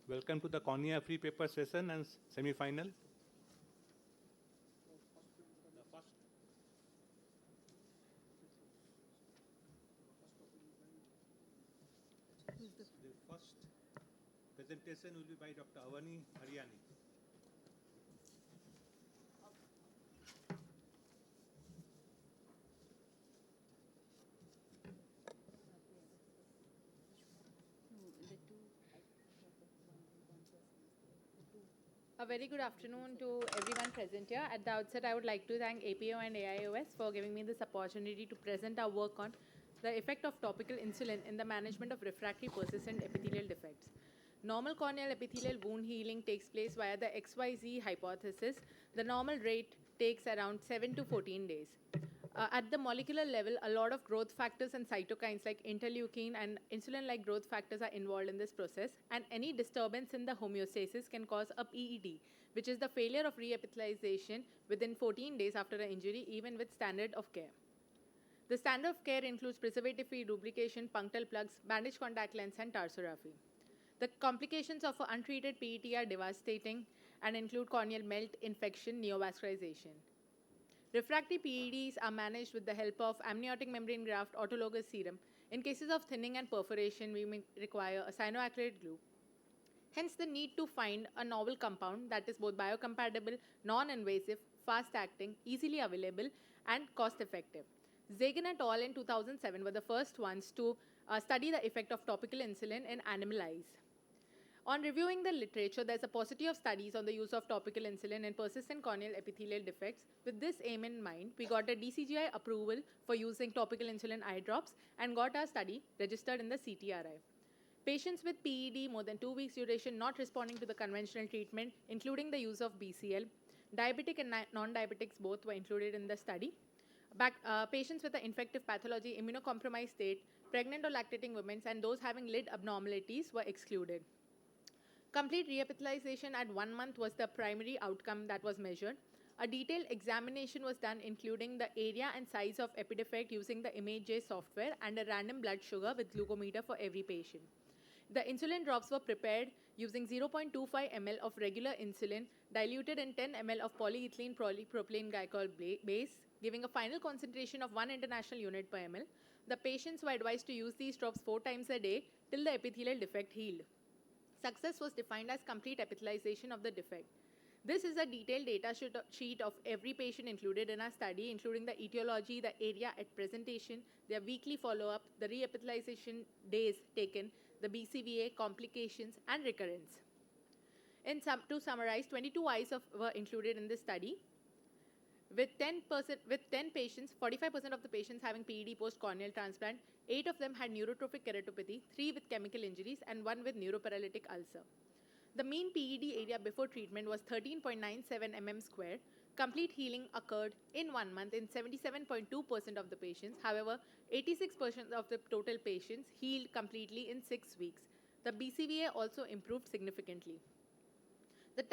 Welcome to the cornea-free paper session and semi-final. The first presentation will be by Dr. Avani Haryani. A very good afternoon to everyone present here. At the outset, I would like to thank APO and AIOS for giving me this opportunity to present our work on the effect of topical insulin in the management of refractory persistent epithelial defects. Normal corneal epithelial wound healing takes place via the XYZ hypothesis. The normal rate takes around 7 to 14 days. At the molecular level, a lot of growth factors and cytokines like interleukin and insulin-like growth factors are involved in this process, and any disturbance in the homeostasis can cause a PED, which is the failure of reepithelialization within 14 days after an injury, even with standard of care. The standard of care includes preservative-free lubrication, punctal plugs, bandage contact lens, and tarsorrhaphy. The complications of untreated PET are devastating and include corneal melt, infection, neovascularization. Refractory PEDs are managed with the help of amniotic membrane graft autologous serum. In cases of thinning and perforation, we may require a cyanoacrylate glue. Hence, the need to find a novel compound that is both biocompatible, non-invasive, fast-acting, easily available, and cost-effective. Zagan et al. In 2007 were the first ones to study the effect of topical insulin in animal eyes. On reviewing the literature, there's a paucity of studies on the use of topical insulin in persistent corneal epithelial defects. With this aim in mind, we got a DCGI approval for using topical insulin eye drops and got our study registered in the CTRI. Patients with PED more than 2 weeks duration not responding to the conventional treatment, including the use of BCL, diabetic and non-diabetics both were included in the study. Patients with an infective pathology, immunocompromised state, pregnant or lactating women, and those having lid abnormalities were excluded. Complete reepithelialization at 1 month was the primary outcome that was measured. A detailed examination was done, including the area and size of epidefect using the ImageJ software and a random blood sugar with glucometer for every patient. The insulin drops were prepared using 0.25 ml of regular insulin diluted in 10 ml of polyethylene polypropylene glycol base, giving a final concentration of 1 international unit per ml. The patients were advised to use these drops 4 times a day till the epithelial defect healed. Success was defined as complete epithelialization of the defect. This is a detailed data sheet of every patient included in our study, including the etiology, the area at presentation, their weekly follow-up, the reepithelialization days taken, the BCVA, complications, and recurrence. To summarize, 22 eyes were included in this study. With 10 patients, 45% of the patients having PED post-corneal transplant, 8 of them had neurotrophic keratopathy, 3 with chemical injuries, and 1 with neuroparalytic ulcer. The mean PED area before treatment was 13.97 mm square. Complete healing occurred in 1 month in 77.2% of the patients. However, 86% of the total patients healed completely in 6 weeks. The BCVA also improved significantly. The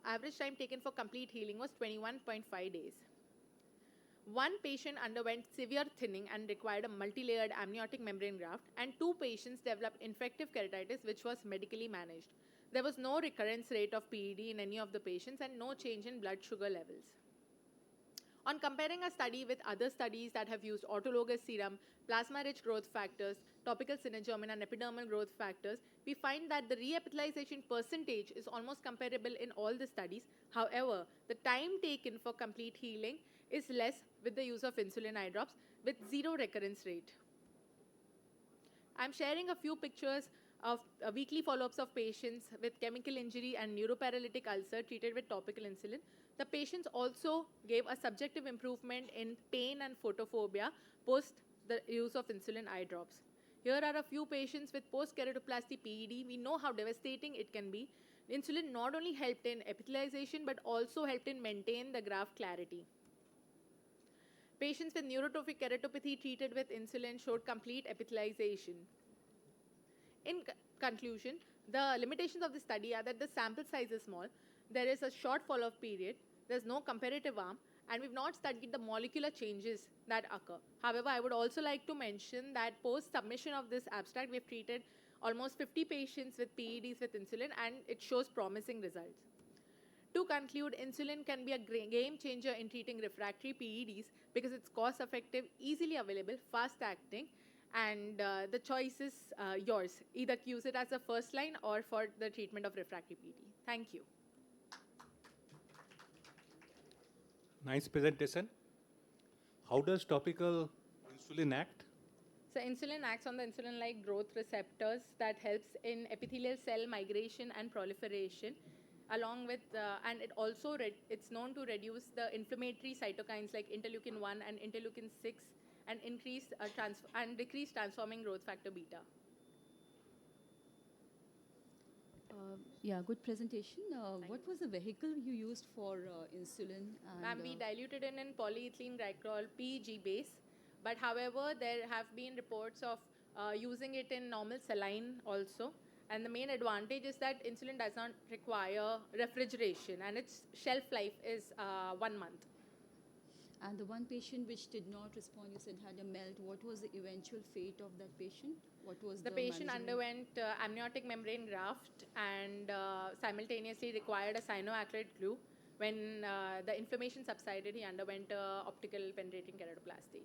average time taken for complete healing was 21.5 days. 1 patient underwent severe thinning and required a multi-layered amniotic membrane graft, and 2 patients developed infective keratitis, which was medically managed. There was no recurrence rate of PED in any of the patients and no change in blood sugar levels. On comparing a study with other studies that have used autologous serum, plasma-rich growth factors, topical synergermin, and epidermal growth factors, we find that the reepithelialization percentage is almost comparable in all the studies. However, the time taken for complete healing is less with the use of insulin eye drops with 0 recurrence rate. I'm sharing a few pictures of weekly follow-ups of patients with chemical injury and neuroparalytic ulcer treated with topical insulin. The patients also gave a subjective improvement in pain and photophobia post the use of insulin eye drops. Here are a few patients with post-keratoplasty PED. We know how devastating it can be. Insulin not only helped in epithelialization but also helped in maintain the graft clarity. Patients with neurotrophic keratopathy treated with insulin showed complete epithelialization. In conclusion, the limitations of the study are that the sample size is small, there is a short follow-up period, there's no comparative arm, and we've not studied the molecular changes that occur. However, I would also like to mention that post-submission of this abstract, we've treated almost 50 patients with PEDs with insulin, and it shows promising results. To conclude, insulin can be a game changer in treating refractory PEDs because it's cost effective, easily available, fast acting, and the choice is yours. Either use it as a first line or for the treatment of refractory PED. Thank you. Nice presentation. How does topical insulin act? So insulin acts on the insulin-like growth receptors that helps in epithelial cell migration and proliferation, along with, and it also, it's known to reduce the inflammatory cytokines like interleukin-1 and interleukin-6 and decrease transforming growth factor beta. Yeah, good presentation. What was the vehicle you used for insulin? Ma'am, we diluted it in polyethylene glycol PEG base, but however, there have been reports of using it in normal saline also. And the main advantage is that insulin does not require refrigeration, and its shelf life is 1 month. And the one patient which did not respond, you said had a melt. What was the eventual fate of that patient? What was the patient underwent amniotic membrane graft and simultaneously required a cyanoacrylate glue. When the inflammation subsided, he underwent optical penetrating keratoplasty.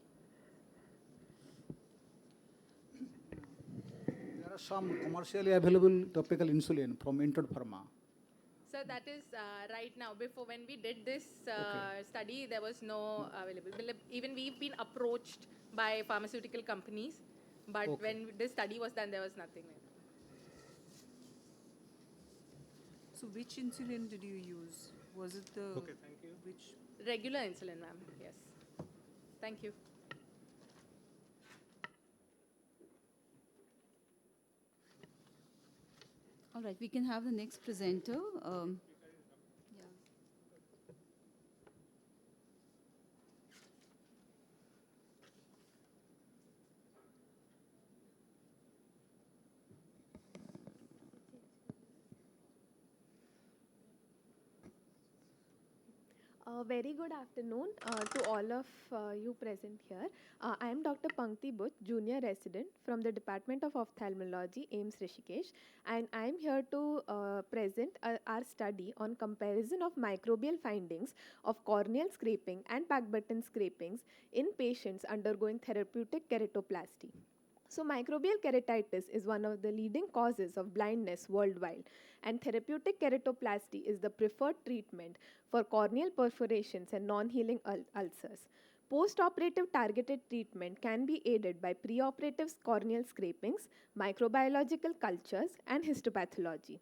There are some commercially available topical insulin from Intod Pharma. So that is right now. Before, when we did this study, there was no available. Even we've been approached by pharmaceutical companies, but when this study was done, there was nothing. So which insulin did you use? Was it the Okay, thank you. which? Regular insulin, ma'am. Yes. Thank you. All right, we can have the next presenter. Yeah. Very good afternoon to all of you present here. I am Dr. Pankti Butt, Junior Resident from the Department of Ophthalmology, AIMS Rishikesh, and I am here to present our study on comparison of microbial findings of corneal scraping and back button scrapings in patients undergoing therapeutic keratoplasty. So, microbial keratitis is one of the leading causes of blindness worldwide, and therapeutic keratoplasty is the preferred treatment for corneal perforations and non-healing ulcers. Post-operative targeted treatment can be aided by preoperative corneal scrapings, microbiological cultures, and histopathology.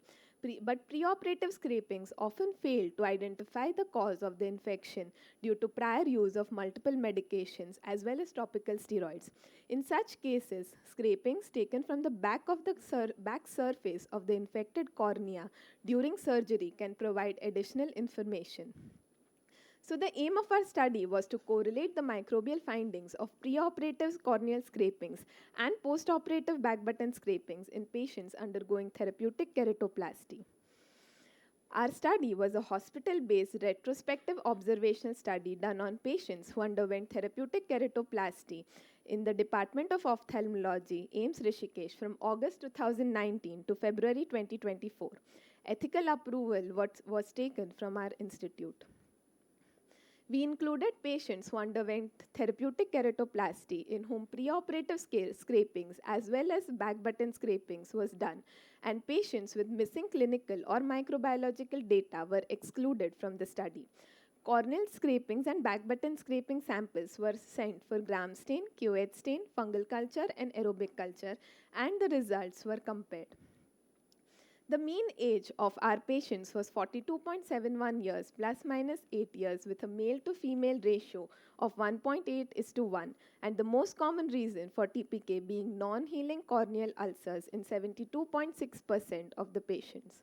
But preoperative scrapings often fail to identify the cause of the infection due to prior use of multiple medications as well as topical steroids. In such cases, scrapings taken from the back of the back surface of the infected cornea during surgery can provide additional information. So the aim of our study was to correlate the microbial findings of preoperative corneal scrapings and postoperative back button scrapings in patients undergoing therapeutic keratoplasty. Our study was a hospital-based retrospective observational study done on patients who underwent therapeutic keratoplasty in the Department of Ophthalmology, AIMS Rishikesh, from August 2019 to February 2024. Ethical approval was taken from our institute. We included patients who underwent therapeutic keratoplasty in whom preoperative scrapings as well as back button scrapings was done, and patients with missing clinical or microbiological data were excluded from the study. Corneal scrapings and back button scraping samples were sent for gram stain, QH stain, fungal culture, and aerobic culture, and the results were compared. The mean age of our patients was 42.71 years plus minus 8 years with a male to female ratio of 1.8:1, and the most common reason for TPK being non-healing corneal ulcers in 72.6% of the patients.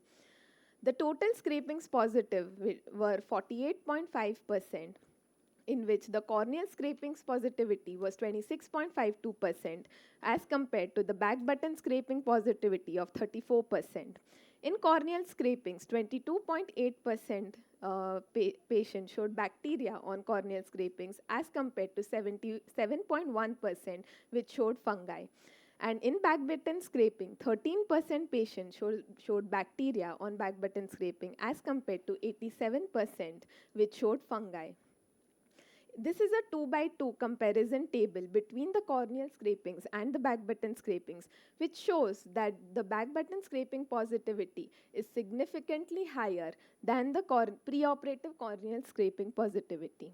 The total scrapings positive were 48.5%, in which the corneal scrapings positivity was 26.52% as compared to the back button scraping positivity of 34%. In corneal scrapings, 22.8% patients showed bacteria on corneal scrapings as compared to 77.1% which showed fungi. And in back button scraping, 13% patients showed bacteria on back button scraping as compared to 87% which showed fungi. This is a 2 by 2 comparison table between the corneal scrapings and the back button scrapings, which shows that the back button scraping positivity is significantly higher than the preoperative corneal scraping positivity.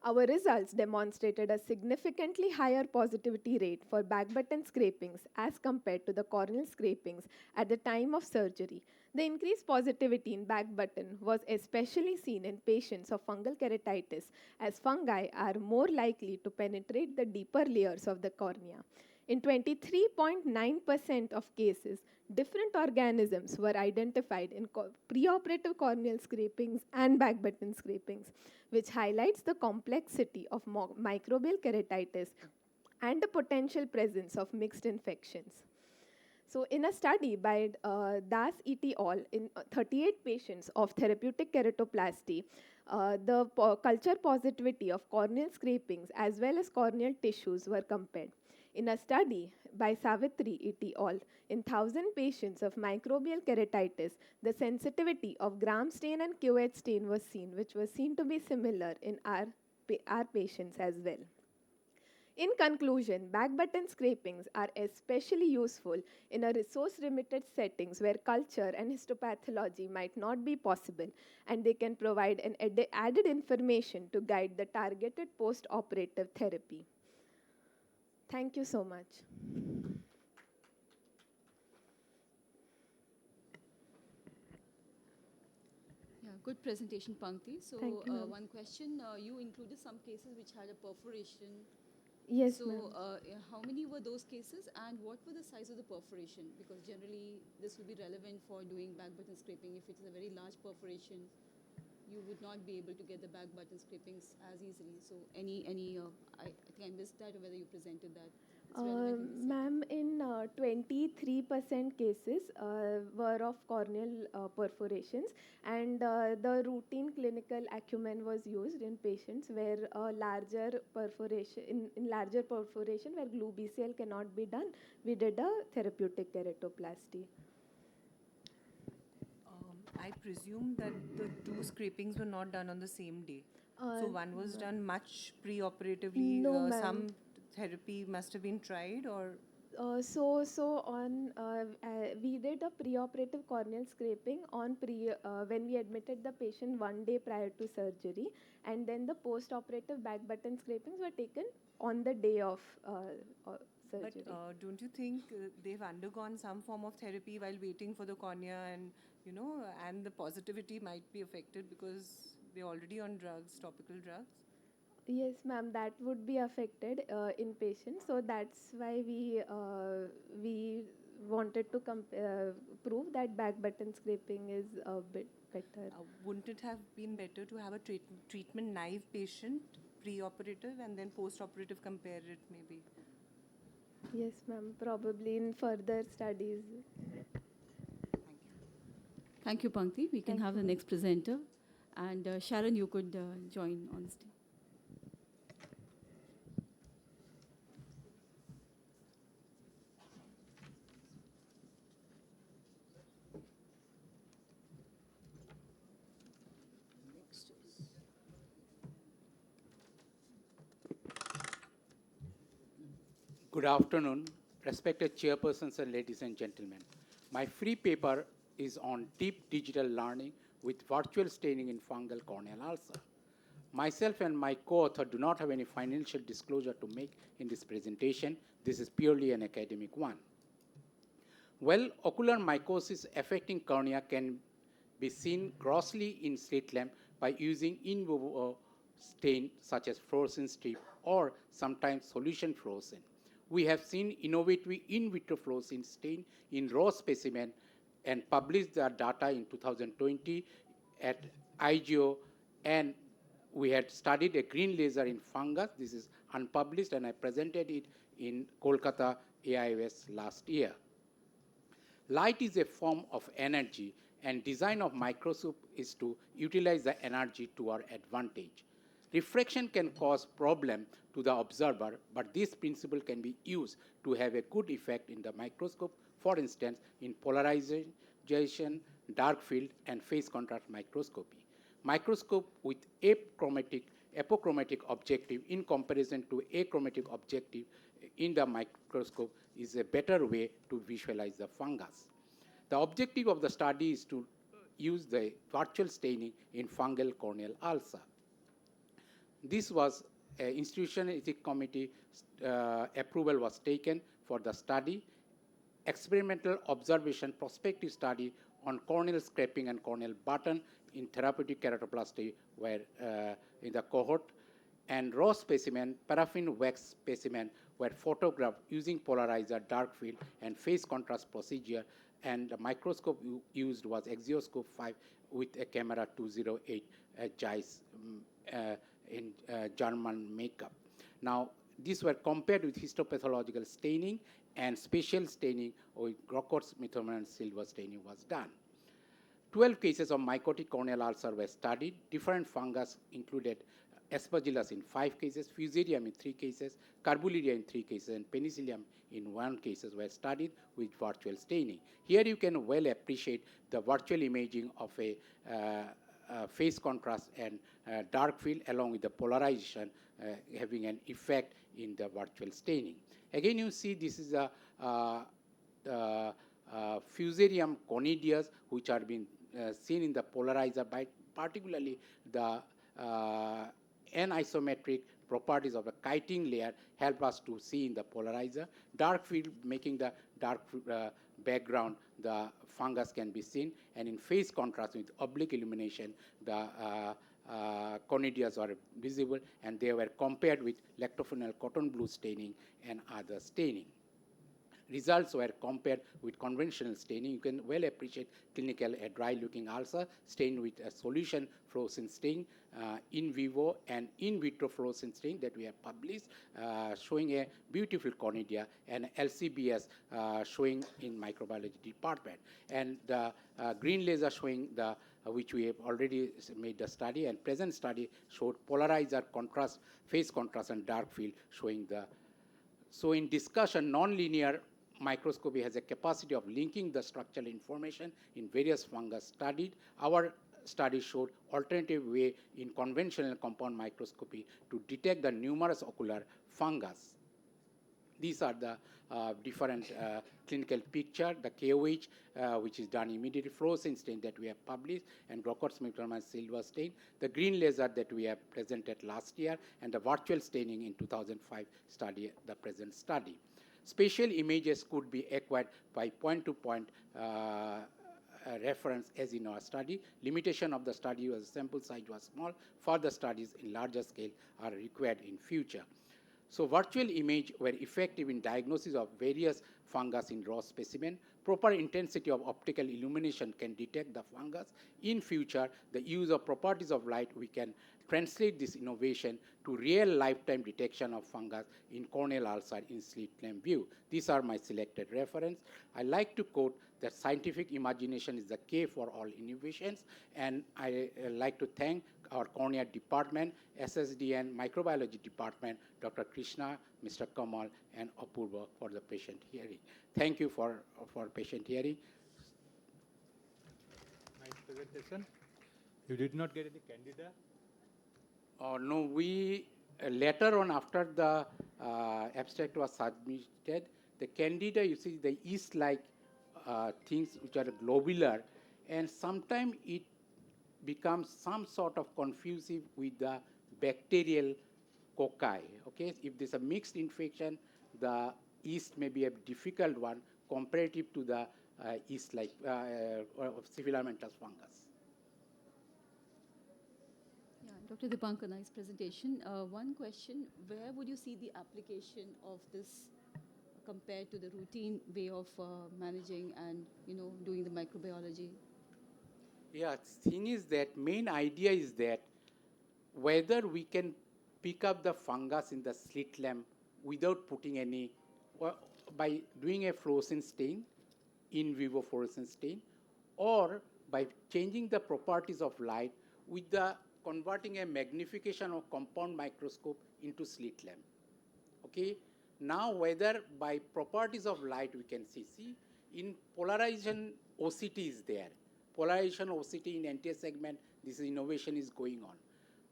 Our results demonstrated a significantly higher positivity rate for back button scrapings as compared to the corneal scrapings at the time of surgery. The increased positivity in back button was especially seen in patients of fungal keratitis, as fungi are more likely to penetrate the deeper layers of the cornea. In 23.9% of cases, different organisms were identified in preoperative corneal scrapings and back button scrapings, which highlights the complexity of microbial keratitis and the potential presence of mixed infections. So in a study by Das et al. In 38 patients of therapeutic keratoplasty, the culture positivity of corneal scrapings as well as corneal tissues were compared. In a study by Savitri et al. In 1,000 patients of microbial keratitis, the sensitivity of gram stain and QH stain was seen, which was seen to be similar in our patients as well. In conclusion, back button scrapings are especially useful in a resource-limited settings where culture and histopathology might not be possible, and they can provide an added information to guide the targeted post-operative therapy. Thank you so much. Yeah, good presentation, Pankti. So Thank you, ma'am. one question, you included some cases which had a perforation. Yes, So ma'am. how many were those cases and what were the size of the perforation? Because generally this will be relevant for doing back button scraping. If it is a very large perforation, you would not be able to get the back button scrapings as easily. So I think I missed that, or whether you presented that. It's relevant in this setting. Ma'am, in 23% cases were of corneal perforations, and the routine clinical acumen was used in patients where larger perforation, in larger perforation where glue BCL cannot be done, we did a therapeutic keratoplasty. I presume that the two scrapings were not done on the same day. So one was done much pre-operatively. No, ma'am. Some therapy must have been tried, or We did a preoperative corneal scraping on when we admitted the patient 1 day prior to surgery, and then the post-operative back button scrapings were taken on the day of surgery. but don't you think they've undergone some form of therapy while waiting for the cornea, and and the positivity might be affected because they're already on drugs, topical drugs? Yes, ma'am, that would be affected in patients. So that's why we wanted to prove that back button scraping is a bit better. Wouldn't it have been better to have a treatment naive patient pre-operative and then post-operative compare it maybe? Yes, ma'am, probably in further studies. Thank you, Pankti. We can Thank have you. the next presenter. And Sharon, you could join on stage. Good afternoon, respected chairpersons and ladies and gentlemen. My free paper is on deep digital learning with virtual staining in fungal corneal ulcer. Myself and my co-author do not have any financial disclosure to make in this presentation. This is purely an academic one. Well, ocular mycosis affecting cornea can be seen grossly in slit lamp by using in vivo stain such as fluorescein strip or sometimes solution fluorescein. We have seen innovative in vitro fluorescein stain in raw specimen and published their data in 2020 at IGO, and we had studied a green laser in fungus. This is unpublished, and I presented it in Kolkata AIOS last year. Light is a form of energy, and design of microscope is to utilize the energy to our advantage. Refraction can cause problem to the observer, but this principle can be used to have a good effect in the microscope, for instance, in polarization, dark field, and phase contrast microscopy. Microscope with apochromatic objective in comparison to achromatic objective in the microscope is a better way to visualize the fungus. The objective of the study is to use the virtual staining in fungal corneal ulcer. This was institutional ethics committee approval was taken for the study. Experimental observation prospective study on corneal scraping and corneal button in therapeutic keratoplasty were in the cohort, and raw specimen, paraffin wax specimen were photographed using polarizer, dark field, and phase contrast procedure, and the microscope used was Axioscope 5 with a camera 208 Zeiss in German makeup. Now, these were compared with histopathological staining, and spatial staining with Grocott's methylamine and silver staining was done. 12 cases of mycotic corneal ulcer were studied. Different fungus included Aspergillus in 5 cases, Fusarium in 3 cases, Carbuliria in 3 cases, and Penicillium in 1 case were studied with virtual staining. Here you can well appreciate the virtual imaging of a phase contrast and dark field along with the polarization having an effect in the virtual staining. Again, you see this is a Fusarium conidius, which are being seen in the polarizer by particularly the anisometric properties of the chitin layer help us to see in the polarizer. Dark field making the dark background, the fungus can be seen, and in phase contrast with oblique illumination, the conidias are visible, and they were compared with lactophenol cotton blue staining and other staining. Results were compared with conventional staining. You can well appreciate clinical a dry-looking ulcer stained with a solution fluorescent stain, in vivo and in vitro fluorescent stain that we have published, showing a beautiful conidia, and LCBS showing in microbiology department. And the green laser showing the which we have already made the study, and present study showed polarizer contrast, phase contrast, and dark field showing the. So in discussion, nonlinear microscopy has a capacity of linking the structural information in various fungus studied. Our study showed alternative way in conventional compound microscopy to detect the numerous ocular fungus. These are the different clinical picture, the KOH, which is done immediately, fluorescent stain that we have published, and Grocott's methylamine silver stain, the green laser that we have presented last year, and the virtual staining in 2005 study, the present study. Spatial images could be acquired by point-to-point reference as in our study. Limitation of the study was sample size was small. Further studies in larger scale are required in future. So virtual image were effective in diagnosis of various fungus in raw specimen. Proper intensity of optical illumination can detect the fungus. In future, the use of properties of light, we can translate this innovation to real lifetime detection of fungus in corneal ulcer in slit lamp view. These are my selected reference. I like to quote that scientific imagination is the key for all innovations, and I like to thank our cornea department, SSD and microbiology department, Dr. Krishna, Mr. Kamal, and Apurva for the patient hearing. Thank you for patient hearing. Nice presentation. You did not get any candida? No, we later on after the abstract was submitted, the candida, you see the yeast-like things which are globular, and sometimes it becomes some sort of confusive with the bacterial cocci. Okay, if there's a mixed infection, the yeast may be a difficult one comparative to the yeast-like filamentous fungus. Yeah, Dr. Dipankar, nice presentation. One question, where would you see the application of this compared to the routine way of managing and, doing the microbiology? Yeah, thing is that main idea is that whether we can pick up the fungus in the slit lamp without putting any, by doing a fluorescent stain, in vivo fluorescent stain, or by changing the properties of light with the converting a magnification of compound microscope into slit lamp. Okay, now whether by properties of light we can see in polarization OCT is there. Polarization OCT in anterior segment, this innovation is going on.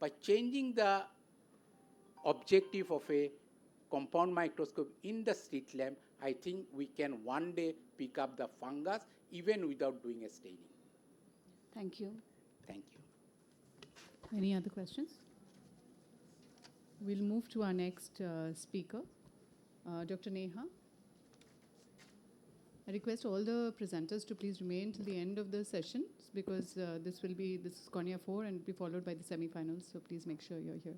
By changing the objective of a compound microscope in the slit lamp, I think we can one day pick up the fungus even without doing a staining. Thank you. Thank you. Any other questions? We'll move to our next speaker, Dr. Neha. I request all the presenters to please remain till the end of the session because this is Cornea 4 and will be followed by the semi-finals, so please make sure you're here.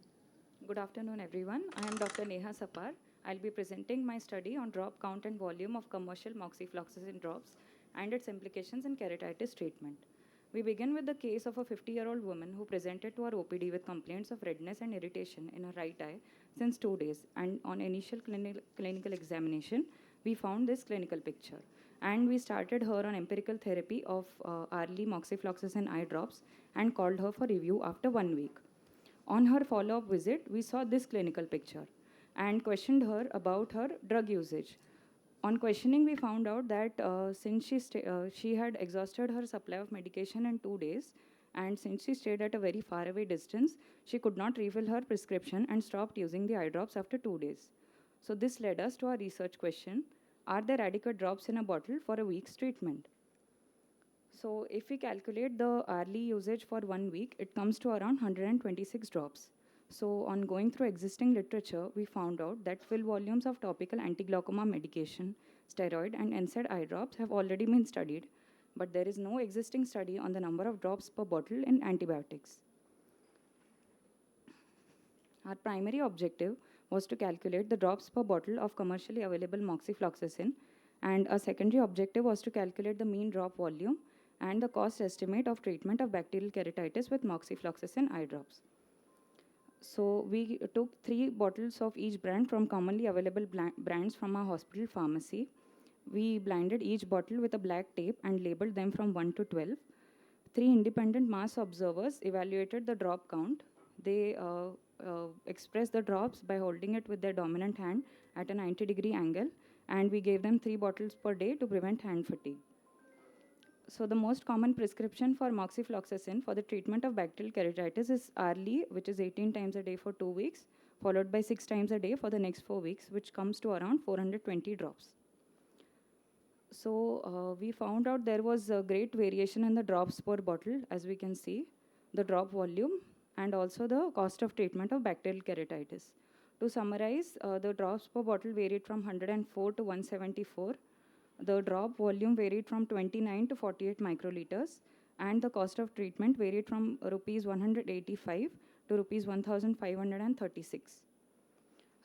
Good afternoon, everyone. I am Dr. Neha Sapar. I'll be presenting my study on drop count and volume of commercial moxifloxacin drops and its implications in keratitis treatment. We begin with the case of a 50-year-old woman who presented to our OPD with complaints of redness and irritation in her right eye since 2 days. And on initial clinical examination, we found this clinical picture. And we started her on empirical therapy of hourly moxifloxacin eye drops and called her for review after 1 week. On her follow-up visit, we saw this clinical picture and questioned her about her drug usage. On questioning, we found out that since she had exhausted her supply of medication in 2 days, and since she stayed at a very far away distance, she could not refill her prescription and stopped using the eye drops after 2 days. So this led us to our research question, are there adequate drops in a bottle for a week's treatment? So if we calculate the hourly usage for 1 week, it comes to around 126 drops. So on going through existing literature, we found out that fill volumes of topical anti-glaucoma medication, steroid, and NSAID eye drops have already been studied, but there is no existing study on the number of drops per bottle in antibiotics. Our primary objective was to calculate the drops per bottle of commercially available moxifloxacin, and a secondary objective was to calculate the mean drop volume and the cost estimate of treatment of bacterial keratitis with moxifloxacin eye drops. So we took 3 bottles of each brand from commonly available brands from our hospital pharmacy. We blinded each bottle with a black tape and labeled them from 1 to 12. 3 independent mass observers evaluated the drop count. They expressed the drops by holding it with their dominant hand at a 90-degree angle, and we gave them 3 bottles per day to prevent hand fatigue. So the most common prescription for moxifloxacin for the treatment of bacterial keratitis is hourly, which is 18 times a day for 2 weeks, followed by 6 times a day for the next 4 weeks, which comes to around 420 drops. So we found out there was a great variation in the drops per bottle, as we can see, the drop volume, and also the cost of treatment of bacterial keratitis. To summarize, the drops per bottle varied from 104 to 174. The drop volume varied from 29 to 48 microliters, and the cost of treatment varied from rupees 185 to rupees 1,536.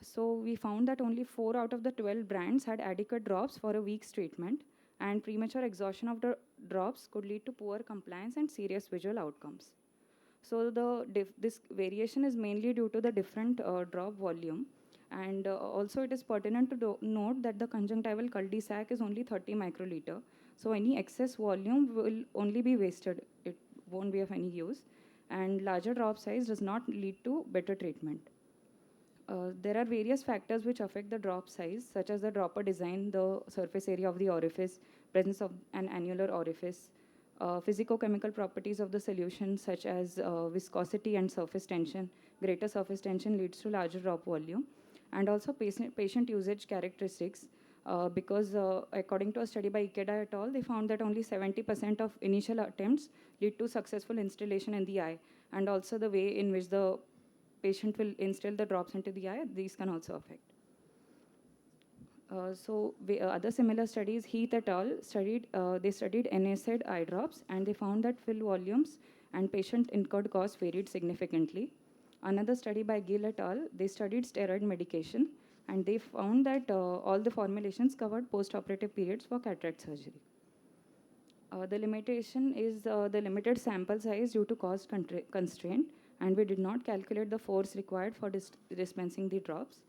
So we found that only 4 out of the 12 brands had adequate drops for a week's treatment, and premature exhaustion of the drops could lead to poor compliance and serious visual outcomes. So this variation is mainly due to the different drop volume. And also it is pertinent to note that the conjunctival cul-de-sac is only 30 microliter. So any excess volume will only be wasted. It won't be of any use. And larger drop size does not lead to better treatment. There are various factors which affect the drop size, such as the dropper design, the surface area of the orifice, presence of an annular orifice, physicochemical properties of the solution, such as viscosity and surface tension. Greater surface tension leads to larger drop volume. And also patient usage characteristics, because according to a study by Ikeda et al., they found that only 70% of initial attempts lead to successful installation in the eye, and also the way in which the patient will instill the drops into the eye, these can also affect. Other similar studies, Heath et al. studied NSAID eye drops, and they found that fill volumes and patient incurred costs varied significantly. Another study by Gill et al., they studied steroid medication, and they found that all the formulations covered post-operative periods for cataract surgery. The limitation is the limited sample size due to cost constraint, and we did not calculate the force required for dispensing the drops.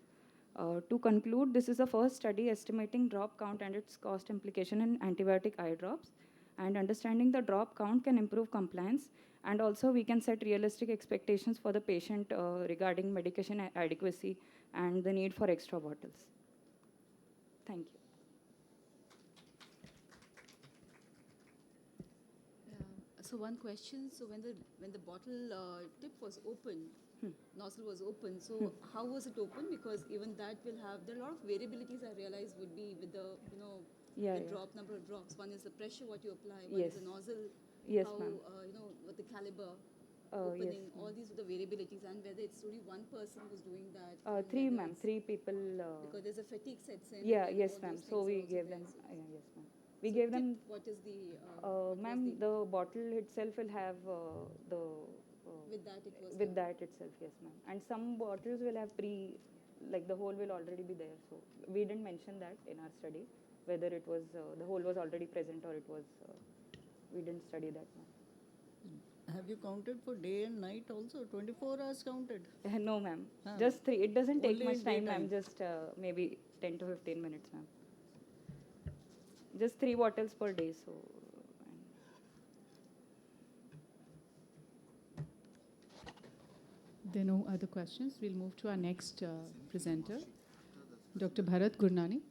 To conclude, this is the first study estimating drop count and its cost implication in antibiotic eye drops, And understanding the drop count can improve compliance. And also, we can set realistic expectations for the patient regarding medication adequacy and the need for extra bottles. Thank you. So one question, so when the bottle tip was open, nozzle was open, so how was it open? Because even that will have, there are a lot of variabilities I realize would be with the, Yeah, the yeah. drop, number of drops. One is the pressure what you apply, one is Yes. the nozzle, Yes, how, ma'am. what the caliber, Yes, opening, all these are the variabilities, and whether it's only one person who's doing that. and Three, whether ma'am. it's- 3 people. Because there's a fatigue sets in. Yeah, and yes, all ma'am. those So things are we also gave there. them. So- Yes, ma'am. We so gave tip, them. what is the, what was Ma'am, the bottle itself will have the. with that it was With done. that itself, yes, ma'am. And some bottles will have like the hole will already be there. So we didn't mention that in our study, whether it was the hole was already present or it was. We didn't study that, ma'am. Have you counted for day and night also? 24 hours counted? No, ma'am. Huh. Just 3. It doesn't take Only much in time, ma'am. daytime. Just maybe 10 to 15 minutes, ma'am. Just 3 bottles per day. So. There are no other questions. We'll move to our next presenter, Dr. Bharat Gurnani.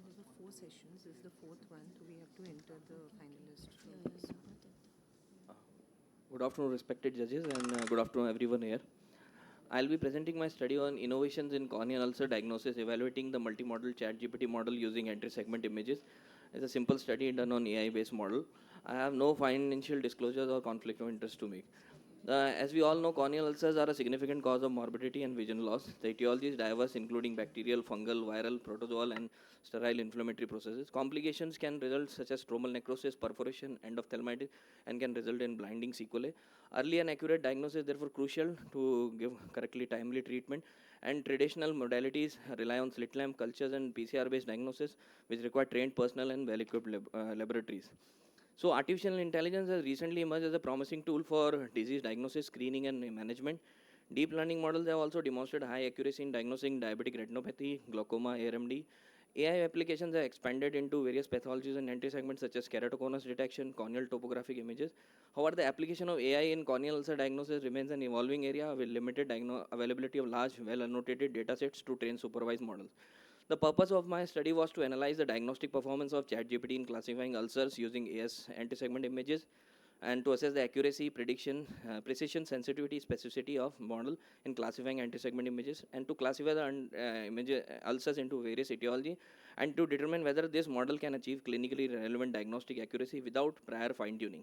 There were 4 sessions. This is the 4th one, so we have to enter the finalist. Good afternoon, respected judges, and good afternoon, everyone here. I'll be presenting my study on innovations in corneal ulcer diagnosis, evaluating the multi-model ChatGPT model using entry-segment images. It's a simple study done on AI-based model. I have no financial disclosures or conflict of interest to make. As we all know, corneal ulcers are a significant cause of morbidity and vision loss. The etiology is diverse, including bacterial, fungal, viral, protozoal, and sterile inflammatory processes. Complications can result such as stromal necrosis, perforation, endophthalmitis, and can result in blinding sequelae. Early and accurate diagnosis is therefore crucial to give correctly timely treatment. And traditional modalities rely on slit lamp cultures and PCR-based diagnosis, which require trained personnel and well-equipped laboratories. So artificial intelligence has recently emerged as a promising tool for disease diagnosis, screening, and management. Deep learning models have also demonstrated high accuracy in diagnosing diabetic retinopathy, glaucoma, AMD. AI applications have expanded into various pathologies and entry segments such as keratoconus detection, corneal topographic images. However, the application of AI in corneal ulcer diagnosis remains an evolving area with limited availability of large, well-annotated datasets to train supervised models. The purpose of my study was to analyze the diagnostic performance of ChatGPT in classifying ulcers using AS anti-segment images and to assess the accuracy, prediction, precision, sensitivity, specificity of model in classifying anti-segment images and to classify the ulcers into various etiology and to determine whether this model can achieve clinically relevant diagnostic accuracy without prior fine-tuning.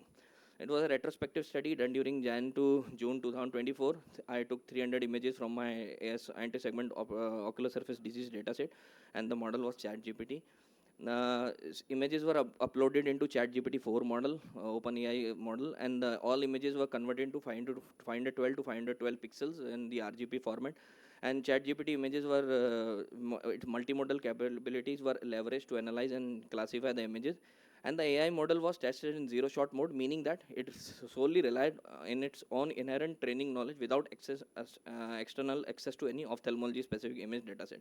It was a retrospective study done during Jan to June 2024. I took 300 images from my AS anti-segment ocular surface disease dataset, and the model was ChatGPT. Images were uploaded into ChatGPT 4 model, OpenAI model, and all images were converted into 512 to 512 pixels in the RGB format. And ChatGPT images were its multimodal capabilities were leveraged to analyze and classify the images. And the AI model was tested in zero-shot mode, meaning that it solely relied in its own inherent training knowledge without external access to any ophthalmology-specific image dataset.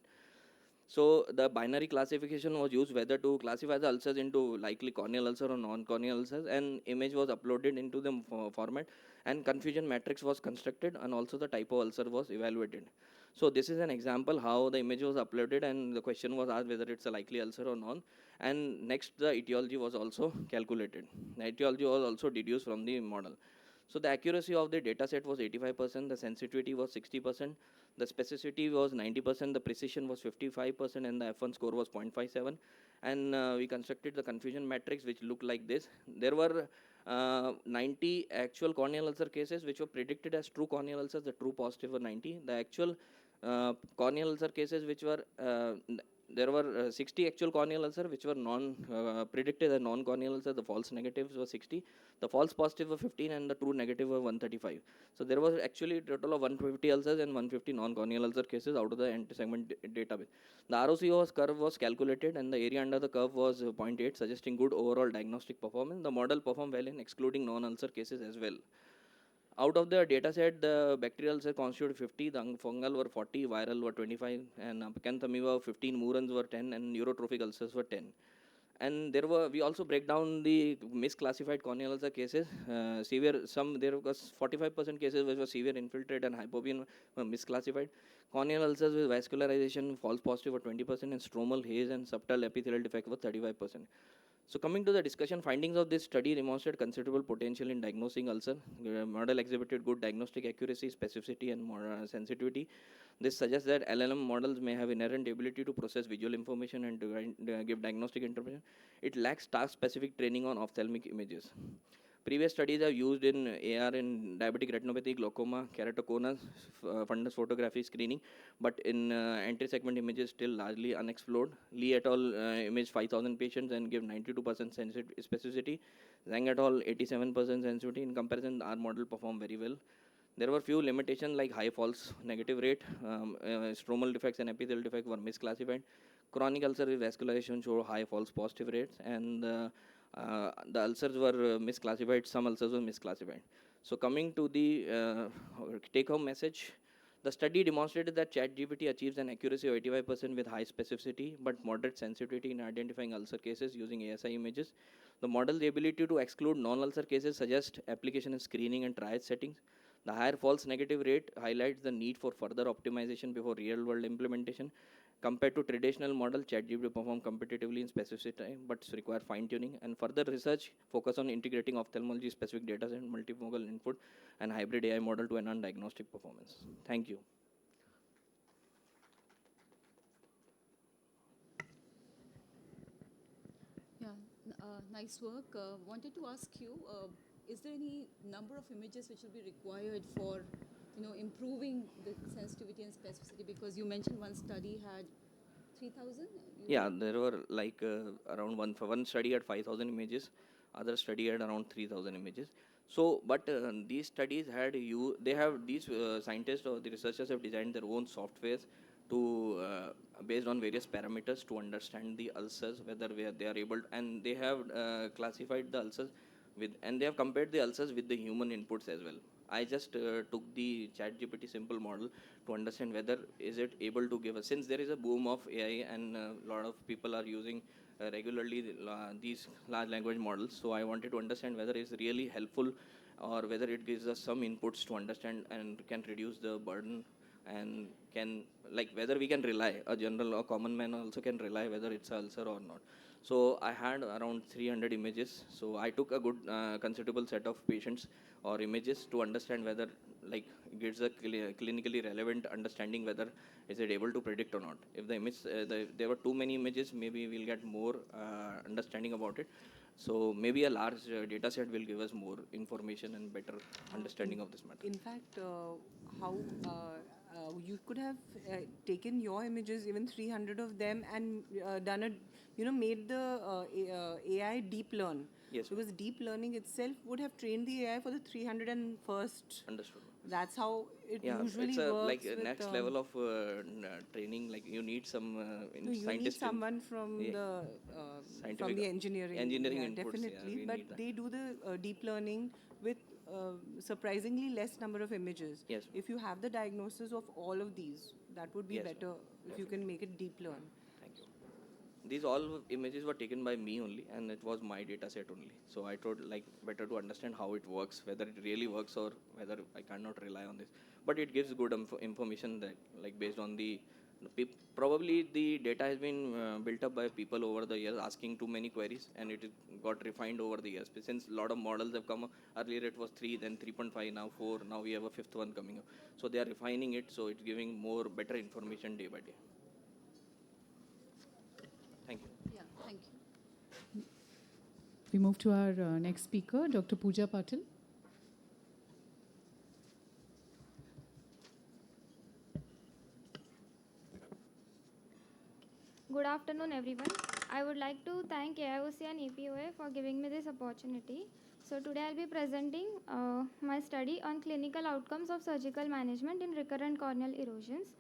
So the binary classification was used whether to classify the ulcers into likely corneal ulcer or non-corneal ulcers, and image was uploaded into the format, and confusion matrix was constructed, and also the type of ulcer was evaluated. So this is an example how the image was uploaded, and the question was asked whether it's a likely ulcer or non. And next, the etiology was also calculated. The etiology was also deduced from the model. So the accuracy of the data set was 85%, the sensitivity was 60%, the specificity was 90%, the precision was 55%, and the F1 score was 0.57. And we constructed the confusion matrix, which looked like this. There were 90 actual corneal ulcer cases, which were predicted as true corneal ulcers. The true positive were 90. The actual corneal ulcer cases, which were there were 60 actual corneal ulcer which were predicted as non-corneal ulcer. The false negatives were 60, the false positive were 15, and the true negative were 135. So there was actually a total of 150 ulcers and 150 non-corneal ulcer cases out of the anti-segment database. The ROCO curve was calculated, and the area under the curve was 0.8, suggesting good overall diagnostic performance. The model performed well in excluding non-ulcer cases as well. Out of the data set, the bacterial ulcers constituted 50, the fungal were 40, viral were 25, and acanthamoeba 15, murans were 10, and neurotrophic ulcers were 10. And we also break down the misclassified corneal ulcer cases. There was 45% cases which were severe infiltrate and hypobian were misclassified. Corneal ulcers with vascularization, false positive were 20%, and stromal haze and subtle epithelial defect were 35%. So coming to the discussion, findings of this study demonstrate considerable potential in diagnosing ulcer. The model exhibited good diagnostic accuracy, specificity, and sensitivity. This suggests that LLM models may have inherent ability to process visual information and to give diagnostic interpretation. It lacks task-specific training on ophthalmic images. Previous studies have used in AR in diabetic retinopathy, glaucoma, keratoconus, fundus photography screening, but in entry segment images still largely unexplored. Lee et al. Imaged 5,000 patients and give 92% specificity. Zhang et al. 87% sensitivity. In comparison, our model performed very well. There were few limitations like high false negative rate, stromal defects and epithelial defects were misclassified. Chronic ulcer with vascularization show high false positive rates, and the ulcers were misclassified, some ulcers were misclassified. So coming to the take-home message, the study demonstrated that ChatGPT achieves an accuracy of 85% with high specificity, but moderate sensitivity in identifying ulcer cases using ASI images. The model's ability to exclude non-ulcer cases suggests application in screening and triage settings. The higher false negative rate highlights the need for further optimization before real-world implementation. Compared to traditional model, ChatGPT perform competitively in specificity, but require fine-tuning. And further research focus on integrating ophthalmology-specific data and multimodal input and hybrid AI model to enhance diagnostic performance. Thank you. Yeah, nice work. Wanted to ask you, is there any number of images which will be required for, improving the sensitivity and specificity? Because you mentioned one study had 3,000? Yeah, there were like around one study had 5,000 images, other study had around 3,000 images. So, but these studies these scientists or the researchers have designed their own softwares to based on various parameters to understand the ulcers, whether they are able, and they have classified the ulcers and they have compared the ulcers with the human inputs as well. I just took the ChatGPT simple model to understand whether is it able to give us, since there is a boom of AI and a lot of people are using regularly these large language models. So I wanted to understand whether it's really helpful or whether it gives us some inputs to understand and can reduce the burden and can, like, whether we can rely, a general or common man also can rely whether it's an ulcer or not. So I had around 300 images. So I took a good considerable set of patients or images to understand whether, like, it gives a clinically relevant understanding whether is it able to predict or not. If the image there were too many images, maybe we'll get more understanding about it. So maybe a large data set will give us more information and better understanding of this matter. In fact, how you could have taken your images, even 300 of them, and done a, made the AI deep learn. Yes. Because deep learning itself would have trained the AI for the 301st. Understood. That's how it usually it's works. like with, next level of training. Like you need some no, you need someone from the from the engineering inputs, definitely. we But need that. they do the deep learning with surprisingly less number of images. Yes. If you have the diagnosis of all of these, that would be Yes, better if you can make it deep learn. Thank you. These all images were taken by me only, and it was my data set only. So I thought, like, better to understand how it works, whether it really works or whether I cannot rely on this. But it gives good information that, like, based on probably the data has been built up by people over the years asking too many queries, and it got refined over the years. Since a lot of models have come up, earlier it was 3, then 3.5, now 4, now we have a 5th one coming up. So they are refining it, so it's giving more better information day by day. Thank you. Yeah, thank you. We move to our next speaker, Dr. Pooja Patil. Good afternoon, everyone. I would like to thank AIOC and EPOA for giving me this opportunity. So today I'll be presenting my study on clinical outcomes of surgical management in recurrent corneal erosions.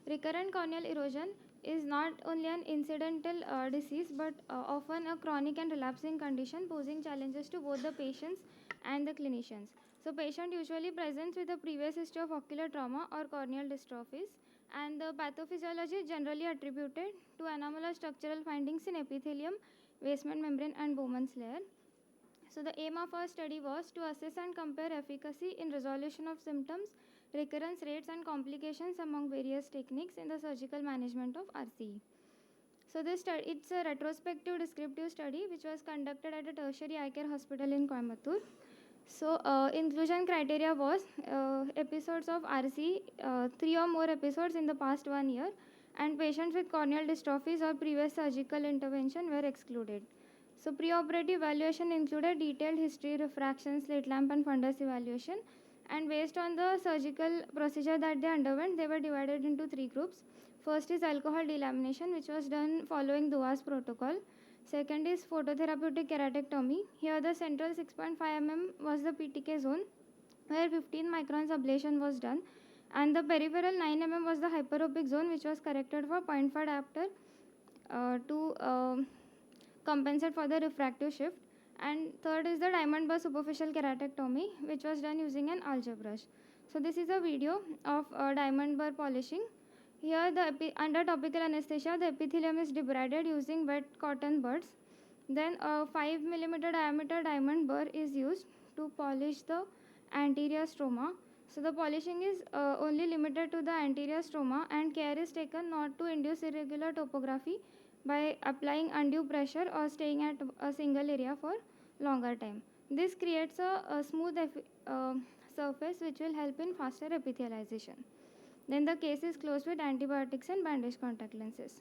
Recurrent corneal erosion is not only an incidental disease but often a chronic and relapsing condition posing challenges to both the patients and the clinicians. So patient usually presents with a previous history of ocular trauma or corneal dystrophies, and the pathophysiology is generally attributed to anomalous structural findings in epithelium, basement membrane, and Bowman's layer. So the aim of our study was to assess and compare efficacy in resolution of symptoms, recurrence rates, and complications among various techniques in the surgical management of RCE. So this study, it's a retrospective descriptive study which was conducted at a tertiary eye care hospital in Coimbatore. So inclusion criteria was episodes of RC, 3 or more episodes in the past 1 year, and patients with corneal dystrophies or previous surgical intervention were excluded. So preoperative evaluation included detailed history, refraction, slit lamp, and fundus evaluation. And based on the surgical procedure that they underwent, they were divided into 3 groups. First is alcohol delamination, which was done following Dua's protocol. Second is phototherapeutic keratectomy. Here the central 6.5 mm was the PTK zone, where 15 microns ablation was done. And the peripheral 9 mm was the hyperopic zone, which was corrected for 0.5 diopter to compensate for the refractive shift. And third is the diamond burr superficial keratectomy, which was done using an algae brush. So this is a video of diamond burr polishing. Here under topical anesthesia, the epithelium is debrided using wet cotton buds. Then a 5 mm diameter diamond burr is used to polish the anterior stroma. So the polishing is only limited to the anterior stroma, and care is taken not to induce irregular topography by applying undue pressure or staying at a single area for longer time. This creates a smooth surface which will help in faster epithelialization. Then the case is closed with antibiotics and bandage contact lenses.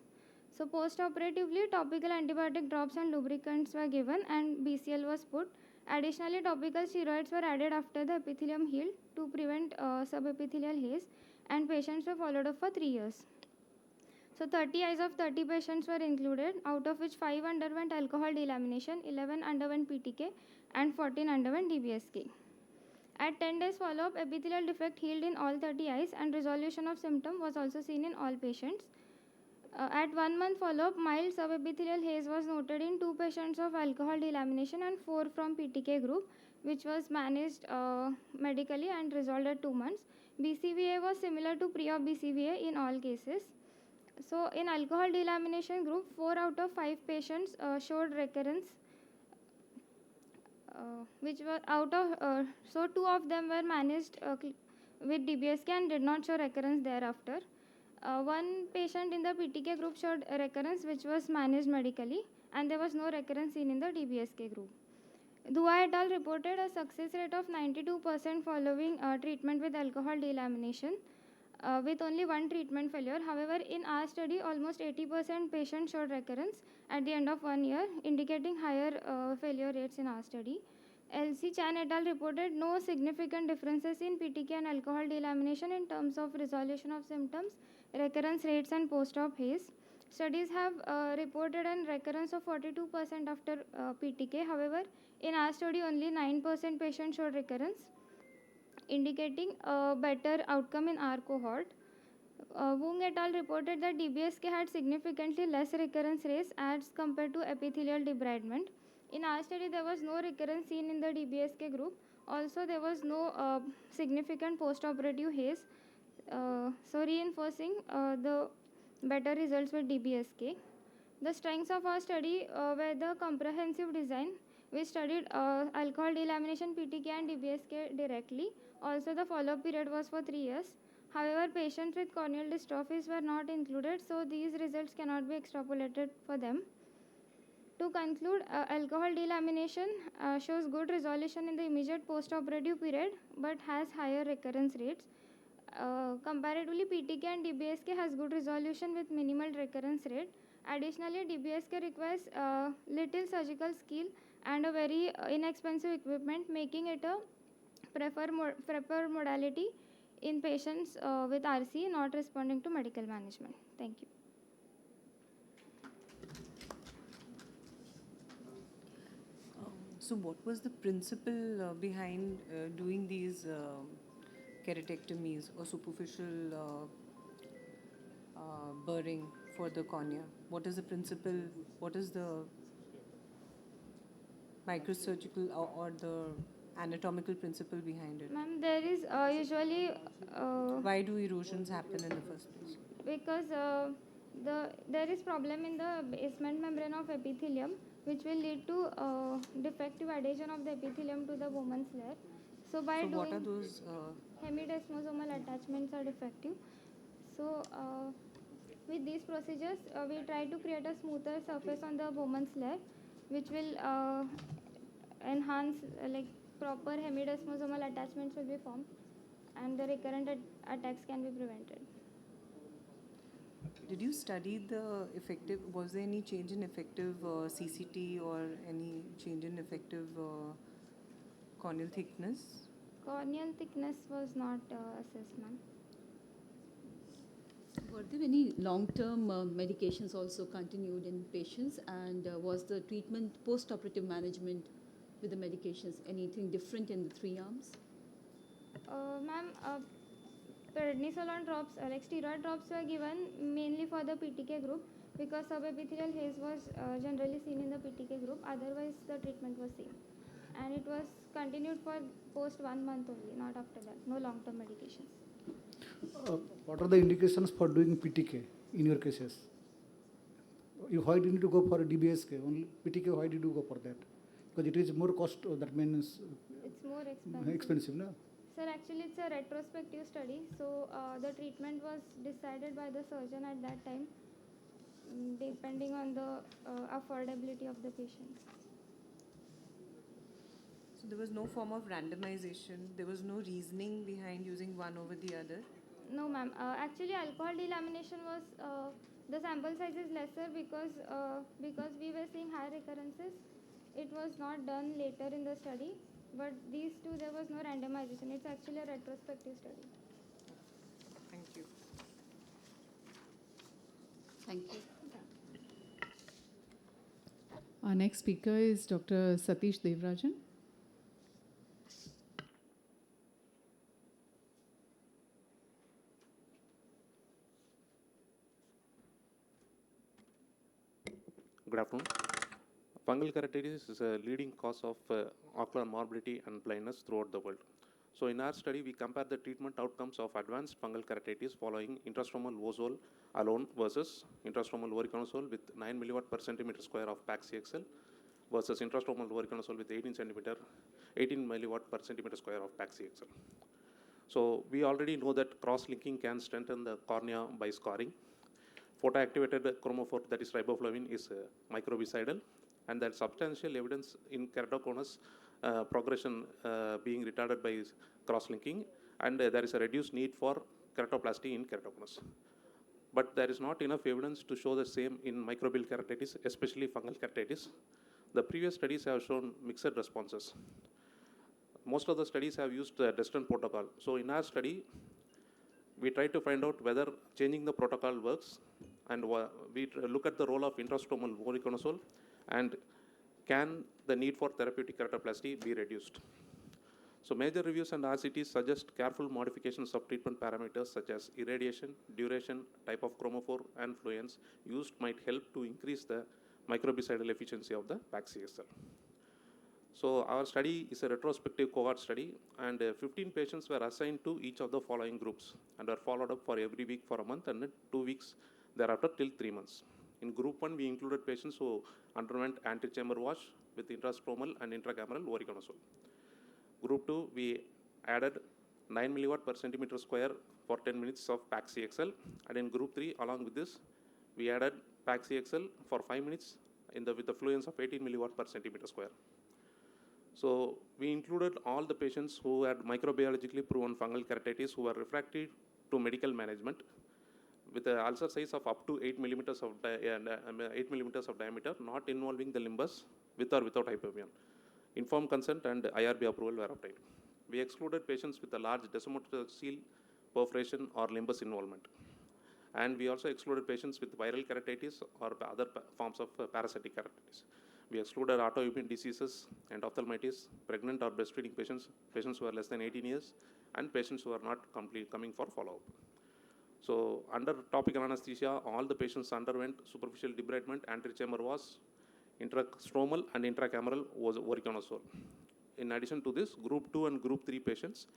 So post-operatively, topical antibiotic drops and lubricants were given and BCL was put. Additionally, topical steroids were added after the epithelium healed to prevent subepithelial haze, and patients were followed up for 3 years. So 30 eyes of 30 patients were included, out of which 5 underwent alcohol delamination, 11 underwent PTK, and 14 underwent DBSK. At 10 days follow-up, epithelial defect healed in all 30 eyes, and resolution of symptom was also seen in all patients. At 1 month follow-up, mild subepithelial haze was noted in 2 patients of alcohol delamination and 4 from PTK group, which was managed medically and resolved at 2 months. BCVA was similar to pre-op BCVA in all cases. So in alcohol delamination group, 4 out of 5 patients showed recurrence, which were so 2 of them were managed with DBSK and did not show recurrence thereafter. 1 patient in the PTK group showed a recurrence which was managed medically, and there was no recurrence seen in the DBSK group. Dua et al. Reported a success rate of 92% following treatment with alcohol delamination, with only 1 treatment failure. However, in our study, almost 80% patients showed recurrence at the end of 1 year, indicating higher failure rates in our study. LC Chan et al. Reported no significant differences in PTK and alcohol delamination in terms of resolution of symptoms, recurrence rates, and post-op haze. Studies have reported a recurrence of 42% after PTK. However, in our study, only 9% patients showed recurrence, indicating a better outcome in our cohort. Wong et al. Reported that DBSK had significantly less recurrence rates as compared to epithelial debridement. In our study, there was no recurrence seen in the DBSK group. Also, there was no significant post-operative haze, so reinforcing the better results with DBSK. The strengths of our study were the comprehensive design. We studied alcohol delamination, PTK, and DBSK directly. Also, the follow-up period was for 3 years. However, patients with corneal dystrophies were not included, so these results cannot be extrapolated for them. To conclude, alcohol delamination shows good resolution in the immediate post-operative period but has higher recurrence rates. Comparatively, PTK and DBSK has good resolution with minimal recurrence rate. Additionally, DBSK requires little surgical skill and a very inexpensive equipment, making it a preferred modality in patients with RC not responding to medical management. Thank you. So what was the principle behind doing these keratectomies or superficial burring for the cornea? What is the principle? What is the microsurgical or the anatomical principle behind it? Ma'am, there is usually Why do erosions happen in the first place? because there is problem in the basement membrane of epithelium, which will lead to defective adhesion of the epithelium to the woman's layer. So by So doing what are those? hemidesmosomal attachments are defective. So with these procedures, we try to create a smoother surface on the woman's layer, which will enhance like proper hemidesmosomal attachments will be formed, and the recurrent attacks can be prevented. Did you study the effective? Was there any change in effective CCT or any change in effective corneal thickness? Corneal thickness was not assessed, ma'am. Were there any long-term medications also continued in patients, and was the treatment post-operative management with the medications anything different in the 3 arms? Ma'am, prednisolone drops, like steroid drops, were given mainly for the PTK group because subepithelial haze was generally seen in the PTK group. Otherwise, the treatment was same, and it was continued for post 1 month only, not after that. No long-term medications. What are the indications for doing PTK in your cases? Why do you need to go for a DBSK? Only PTK, why did you go for that? Because it is more cost, that means It's more expensive. expensive, no? Sir, actually it's a retrospective study, so the treatment was decided by the surgeon at that time, depending on the affordability of the patient. So there was no form of randomization. There was no reasoning behind using one over the other. No, ma'am. Actually, alcohol delamination was the sample size is lesser because we were seeing high recurrences. It was not done later in the study, but these two there was no randomization. It's actually a retrospective study. Thank you. Thank you. Our next speaker is Dr. Satish Devarajan. Good afternoon. Fungal keratitis is a leading cause of ocular morbidity and blindness throughout the world. So in our study, we compare the treatment outcomes of advanced fungal keratitis following intrastromal ozole alone versus intrastromal voriconazole with 9 milliwatt per centimeter square of PAC-CXL versus intrastromal voriconazole with 18 milliwatt per centimeter square of PAC-CXL. So we already know that cross-linking can strengthen the cornea by scarring. Photoactivated chromophore, that is riboflavin, is microbicidal, and that substantial evidence in keratoconus progression being retarded by cross-linking, and there is a reduced need for keratoplasty in keratoconus. But there is not enough evidence to show the same in microbial keratitis, especially fungal keratitis. The previous studies have shown mixed responses. Most of the studies have used the Destin protocol. So in our study, we try to find out whether changing the protocol works, and we look at the role of intrastromal voriconazole and can the need for therapeutic keratoplasty be reduced. So major reviews and RCTs suggest careful modifications of treatment parameters such as irradiation, duration, type of chromophore, and fluence used might help to increase the microbicidal efficiency of the PAC-CXL. So our study is a retrospective cohort study, and 15 patients were assigned to each of the following groups and are followed up for every week for a month and then 2 weeks thereafter till 3 months. In group 1, we included patients who underwent antechamber wash with intrastromal and intracameral voriconazole. Group 2, we added 9 milliwatt per centimeter square for 10 minutes of PAC-CXL, and in group 3, along with this, we added PAC-CXL for 5 minutes with the fluence of 18 milliwatt per centimeter square. So we included all the patients who had microbiologically proven fungal keratitis who were refractory to medical management with an ulcer size of up to 8 millimeters of diameter, not involving the limbus with or without hyperion. Informed consent and IRB approval were obtained. We excluded patients with a large descemetocele perforation or limbus involvement. And we also excluded patients with viral keratitis or other forms of parasitic keratitis. We excluded autoimmune diseases and ophthalmitis, pregnant or breastfeeding patients, patients who are less than 18 years, and patients who are not coming for follow-up. So under topical anesthesia, all the patients underwent superficial debridement, antechamber wash, intrastromal and intracameral voriconazole. in addition to this, group 2 and group 3 patients,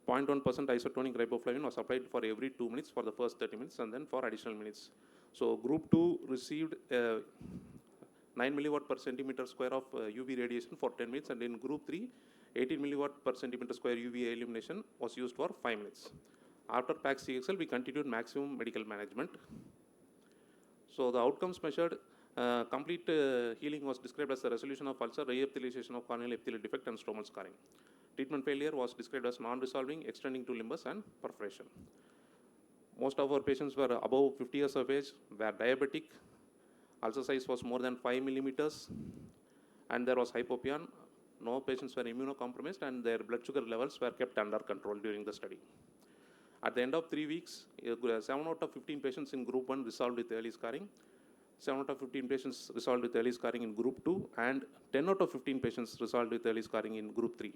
0.1% isotonic riboflavin was applied for every 2 minutes for the first 30 minutes and then for additional minutes. So group 2 received 9 milliwatt per centimeter square of UV radiation for 10 minutes, and in group 3, 18 milliwatt per centimeter square UV illumination was used for 5 minutes. After PAC-CXL, we continued maximum medical management. So the outcomes measured, complete healing was described as the resolution of ulcer, re-epithelialization of corneal epithelial defect, and stromal scarring. Treatment failure was described as non-resolving, extending to limbus, and perforation. Most of our patients were above 50 years of age, were diabetic, ulcer size was more than 5 millimeters, and there was hypopia. No patients were immunocompromised, and their blood sugar levels were kept under control during the study. At the end of 3 weeks, 7 out of 15 patients in group 1 resolved with early scarring, 7 out of 15 patients resolved with early scarring in group 2, and 10 out of 15 patients resolved with early scarring in group 3.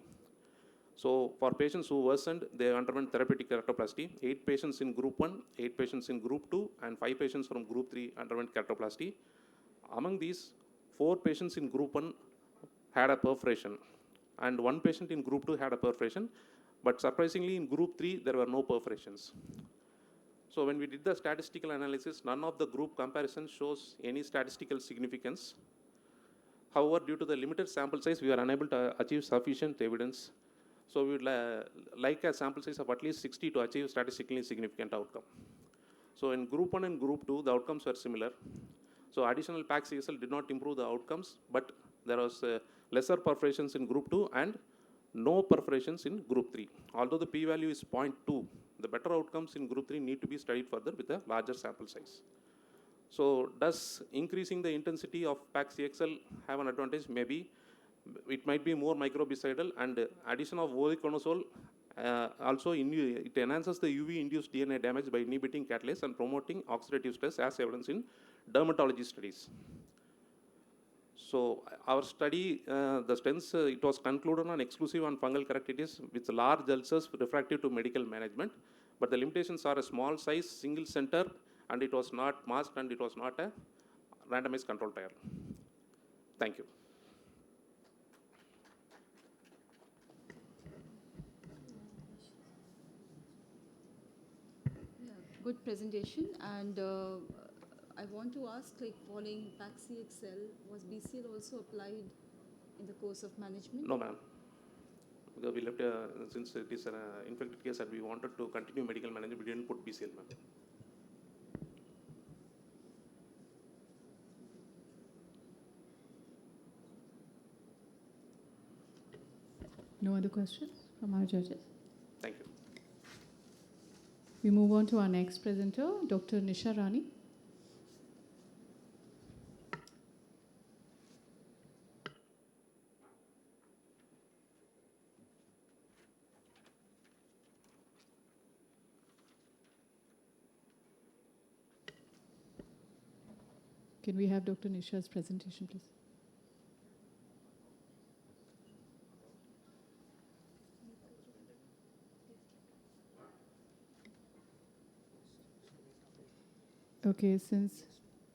So for patients who worsened, they underwent therapeutic keratoplasty. 8 patients in group 1, 8 patients in group 2, and 5 patients from group 3 underwent keratoplasty. Among these, 4 patients in group 1 had a perforation, and 1 patient in group 2 had a perforation, but surprisingly in group 3 there were no perforations. So when we did the statistical analysis, none of the group comparisons shows any statistical significance. However, due to the limited sample size, we are unable to achieve sufficient evidence. So we would like a sample size of at least 60 to achieve statistically significant outcome. So in group 1 and group 2, the outcomes were similar. So additional PAC-CXL did not improve the outcomes, but there was lesser perforations in group 2 and no perforations in group 3. Although the p-value is 0.2, the better outcomes in group 3 need to be studied further with a larger sample size. So does increasing the intensity of PAC-CXL have an advantage? Maybe. It might be more microbicidal, and addition of voriconazole also it enhances the UV-induced DNA damage by inhibiting catalase and promoting oxidative stress, as evidence in dermatology studies. So our study, the stents, it was concluded on exclusive on fungal keratitis with large ulcers refractive to medical management, but the limitations are a small size, single center, and it was not masked, and it was not a randomized control trial. Thank you. Good presentation, and I want to ask, like, following PAC-CXL, was BCL also applied in the course of management? No, ma'am. Because we left, since it is an infected case and we wanted to continue medical management, we didn't put BCL, ma'am. No other questions from our judges? Thank you. We move on to our next presenter, Dr. Nisha Rani. Can we have Dr. Nisha's presentation, please? Okay, since,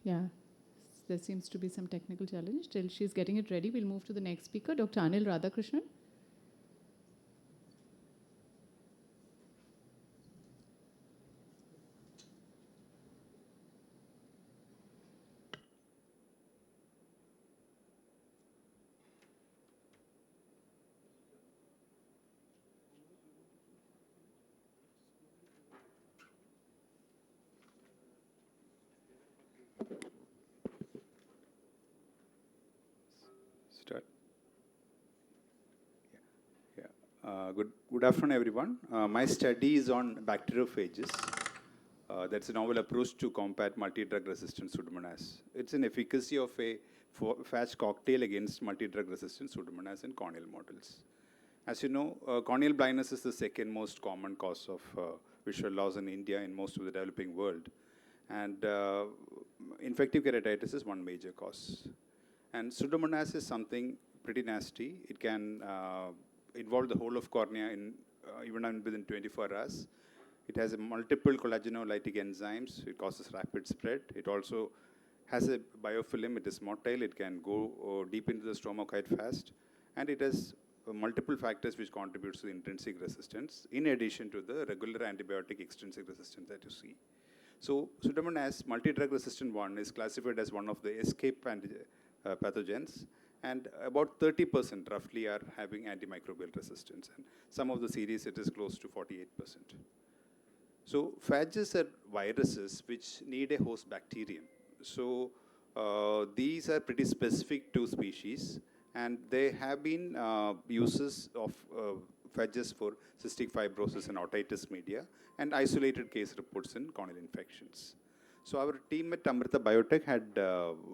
there seems to be some technical challenge. Till she's getting it ready, we'll move to the next speaker, Dr. Anil Radhakrishnan. Start. Good afternoon, everyone. My study is on bacteriophages. That's a novel approach to combat multi-drug resistant Pseudomonas. It's an efficacy of a phage cocktail against multi-drug resistant Pseudomonas in corneal models. As you know, corneal blindness is the second most common cause of visual loss in India and most of the developing world. And infective keratitis is one major cause. And Pseudomonas is something pretty nasty. It can involve the whole of cornea in even within 24 hours. It has multiple collagenolatic enzymes. It causes rapid spread. It also has a biofilm. It is motile. It can go deep into the stroma quite fast. And it has multiple factors which contributes to the intrinsic resistance, in addition to the regular antibiotic extrinsic resistance that you see. So Pseudomonas multi-drug resistant 1 is classified as one of the escape pathogens, and about 30% roughly are having antimicrobial resistance, and some of the series it is close to 48%. So phages are viruses which need a host bacterium. So these are pretty specific to species, and there have been uses of phages for cystic fibrosis and otitis media, and isolated case reports in corneal infections. So our team at Amrita Biotech had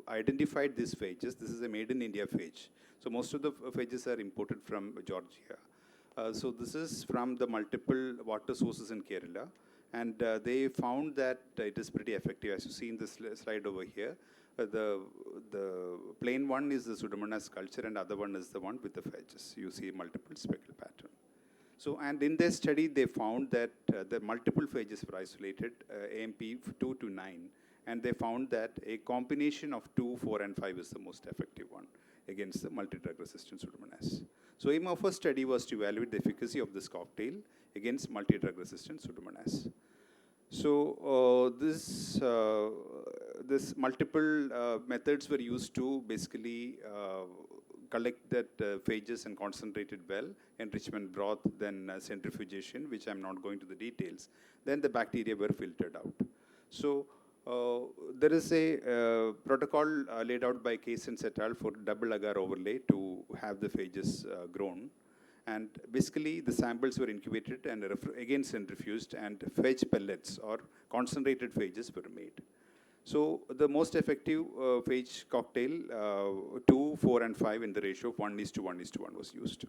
identified these phages. This is a made in India phage. So most of the phages are imported from Georgia. So this is from the multiple water sources in Kerala. And they found that it is pretty effective. As you see in this slide over here, the plain one is the Pseudomonas culture, and other one is the one with the phages. You see multiple speckle pattern. So, and in their study, they found that the multiple phages were isolated, AMP 2 to 9, and they found that a combination of 2, 4, and 5 is the most effective one against the multi-drug resistant Pseudomonas. So, aim of our study was to evaluate the efficacy of this cocktail against multi-drug resistant Pseudomonas. So, this multiple methods were used to basically collect that phages and concentrate it well, enrichment broth, then centrifugation, which I'm not going to the details. Then the bacteria were filtered out. So there is a protocol laid out by Case and et al. For double agar overlay to have the phages grown. And basically, the samples were incubated and again centrifuged, and phage pellets or concentrated phages were made. So the most effective phage cocktail, 2, 4, and 5 in the ratio of 1:1:1 was used.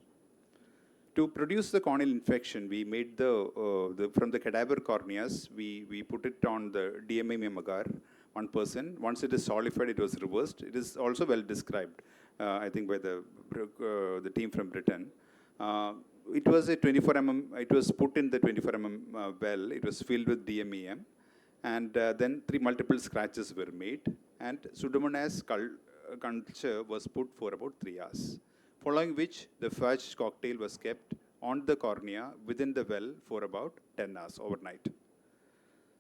To produce the corneal infection, we made from the cadaver corneas, we put it on the DMAM agar, 1%. Once it is solidified, it was reversed. It is also well described, I think, by the team from Britain. It was a 24 mm, it was put in the 24 mm well, it was filled with DMEM, and then 3 multiple scratches were made, and Pseudomonas culture was put for about 3 hours, following which the phage cocktail was kept on the cornea within the well for about 10 hours overnight.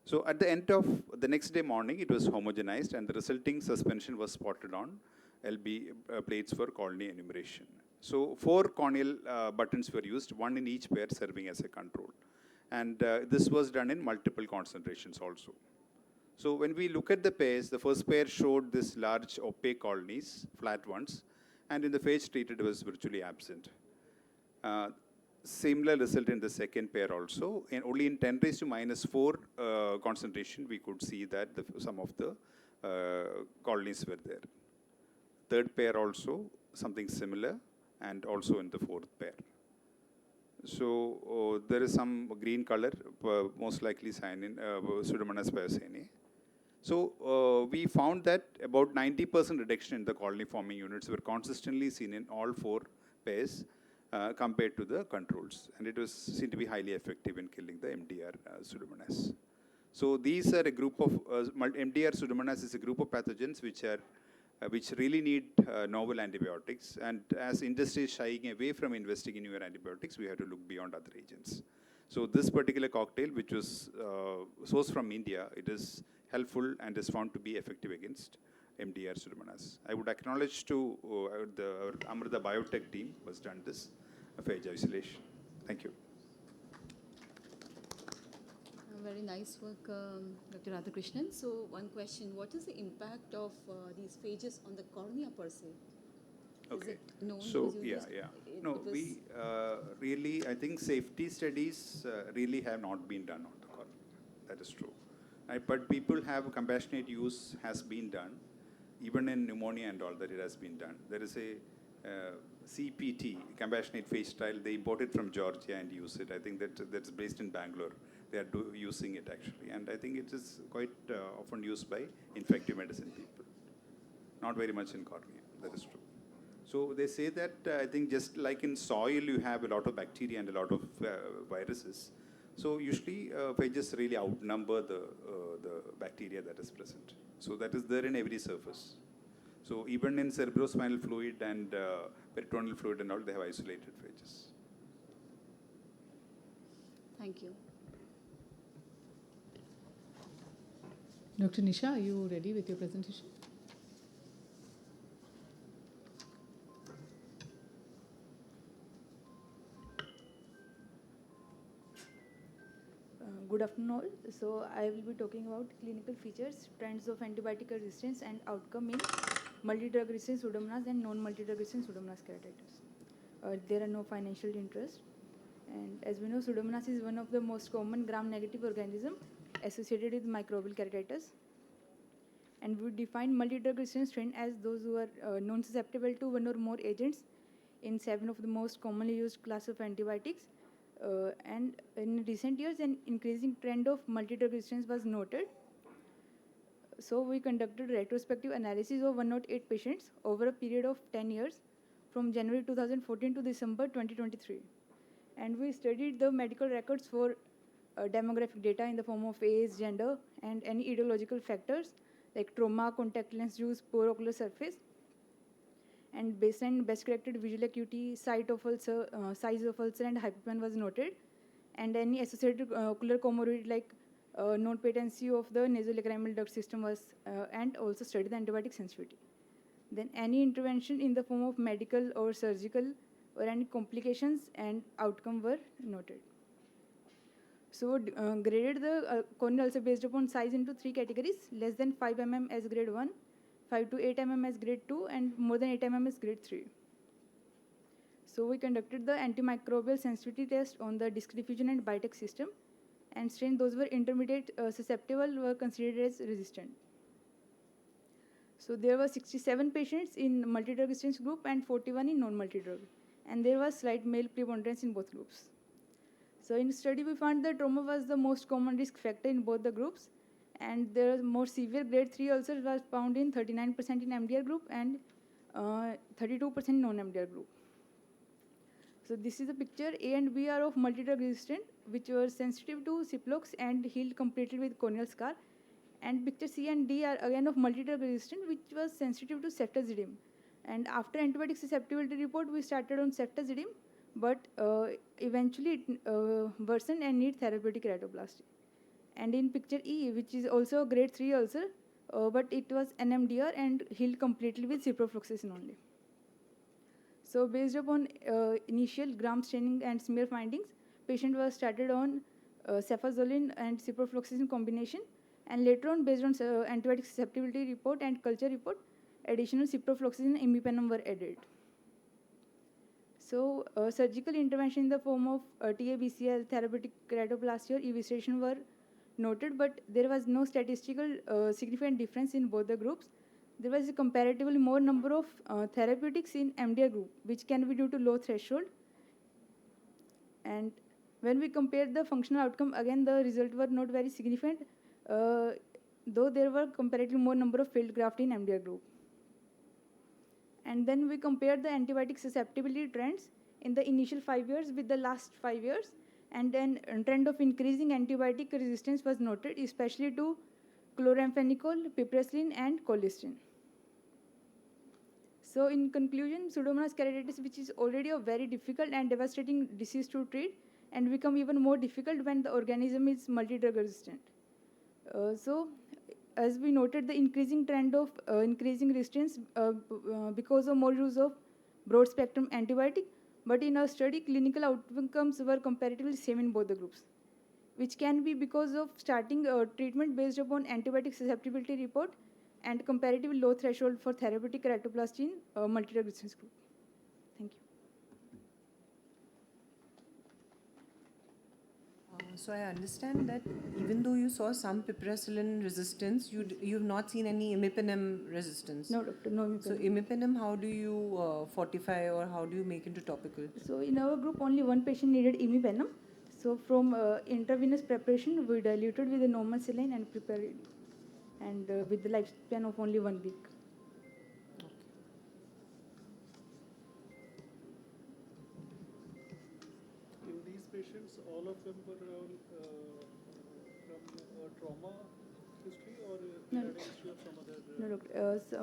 So at the end of the next day morning, it was homogenized, and the resulting suspension was spotted on LB plates for colony enumeration. So 4 corneal buttons were used, 1 in each pair serving as a control. And this was done in multiple concentrations also. So when we look at the pairs, the first pair showed this large opaque colonies, flat ones, and in the phage treated it was virtually absent. Similar result in the second pair also, and only in 10⁻⁴ concentration we could see that some of the colonies were there. Third pair also, something similar, and also in the fourth pair. So there is some green color, most likely Pseudomonas pyosine. So we found that about 90% reduction in the colony forming units were consistently seen in all 4 pairs compared to the controls, and it was seen to be highly effective in killing the MDR Pseudomonas. So these are a group of MDR Pseudomonas is a group of pathogens which really need novel antibiotics, and as industry is shying away from investing in newer antibiotics, we have to look beyond other agents. So this particular cocktail, which was sourced from India, it is helpful and is found to be effective against MDR Pseudomonas. I would acknowledge to our Amrita Biotech team who has done this phage isolation. Thank you. Very nice work, Dr. Radhakrishnan. So one question, what is the impact of these phages on the cornea per se? Okay. Is it known? So, Because No, we really, I think safety studies really have not been done on the cornea. That is true. But people have compassionate use has been done. Even in pneumonia and all that, it has been done. There is a CPT, compassionate phage trial. They import it from Georgia and use it. I think that's based in Bangalore. They are using it actually. And I think it is quite often used by infective medicine people. Not very much in cornea. That is true. So they say that I think just like in soil, you have a lot of bacteria and a lot of viruses. So usually phages really outnumber the bacteria that is present. So that is there in every surface. So even in cerebrospinal fluid and peritoneal fluid and all, they have isolated phages. Thank you. Dr. Nisha, are you ready with your presentation? Good afternoon all. So I will be talking about clinical features, trends of antibiotic resistance and outcome in multi-drug resistant Pseudomonas and non-multi-drug resistant Pseudomonas keratitis. There are no financial interests. And as we know, Pseudomonas is one of the most common gram-negative organism associated with microbial keratitis. And we define multi-drug resistant strain as those who are non-susceptible to one or more agents in 7 of the most commonly used class of antibiotics. And in recent years, an increasing trend of multi-drug resistance was noted. So we conducted retrospective analysis of 108 patients over a period of 10 years from January 2014 to December 2023. And we studied the medical records for demographic data in the form of age, gender, and any etiological factors like trauma, contact lens use, poor ocular surface. And baseline best corrected visual acuity, size of ulcer, and hyperpan was noted. And any associated ocular comorbidity like non-patency of the nasolacrimal duct system was, and also studied the antibiotic sensitivity. Then any intervention in the form of medical or surgical or any complications and outcome were noted. So graded the corneal ulcer based upon size into 3 categories: less than 5 mm as grade 1, 5 to 8 mm as grade 2, and more than 8 mm as grade 3. So we conducted the antimicrobial sensitivity test on the disc diffusion and Bitex system, and strain those were intermediate susceptible were considered as resistant. So there were 67 patients in multi-drug resistance group and 41 in non-multi-drug, and there was slight male preponderance in both groups. So in study we found that trauma was the most common risk factor in both the groups, and the more severe grade 3 ulcers was found in 39% in MDR group and 32% in non-MDR group. So this is a picture. A and B are of multi-drug resistant, which were sensitive to Ciplox and healed completely with corneal scar. And picture C and D are again of multi-drug resistant, which was sensitive to ceftazidime. And after antibiotic susceptibility report, we started on ceftazidime, but eventually it worsened and need therapeutic keratoplasty. And in picture E, which is also a grade 3 ulcer, but it was NMDR and healed completely with ciprofloxacin only. So based upon initial gram staining and smear findings, patient was started on cefazolin and ciprofloxacin combination, and later on based on antibiotic susceptibility report and culture report, additional ciprofloxacin and imipenem were added. So surgical intervention in the form of TABCL, therapeutic keratoplasty or evisceration were noted, but there was no statistical significant difference in both the groups. There was a comparatively more number of therapeutics in MDR group, which can be due to low threshold. And when we compared the functional outcome, again the results were not very significant, though there were comparatively more number of failed graft in MDR group. And then we compared the antibiotic susceptibility trends in the initial 5 years with the last 5 years, and then a trend of increasing antibiotic resistance was noted, especially to chloramphenicol, piperacillin, and colistin. So in conclusion, Pseudomonas keratitis, which is already a very difficult and devastating disease to treat, and become even more difficult when the organism is multi-drug resistant. So as we noted, the increasing trend of increasing resistance because of more use of broad spectrum antibiotic, but in our study, clinical outcomes were comparatively same in both the groups, which can be because of starting treatment based upon antibiotic susceptibility report and comparatively low threshold for therapeutic keratoplasty in multi-drug resistance group. Thank you. So I understand that even though you saw some piperacillin resistance, you've not seen any imipenem resistance. No, doctor, no imipenem. So imipenem, how do you fortify or how do you make into topical? So in our group, only one patient needed imipenem. So from intravenous preparation, we diluted with a normal saline and prepared it, and with the lifespan of only 1 week. In these patients, all of them were from trauma history, or No, they had a history of some other? No, look,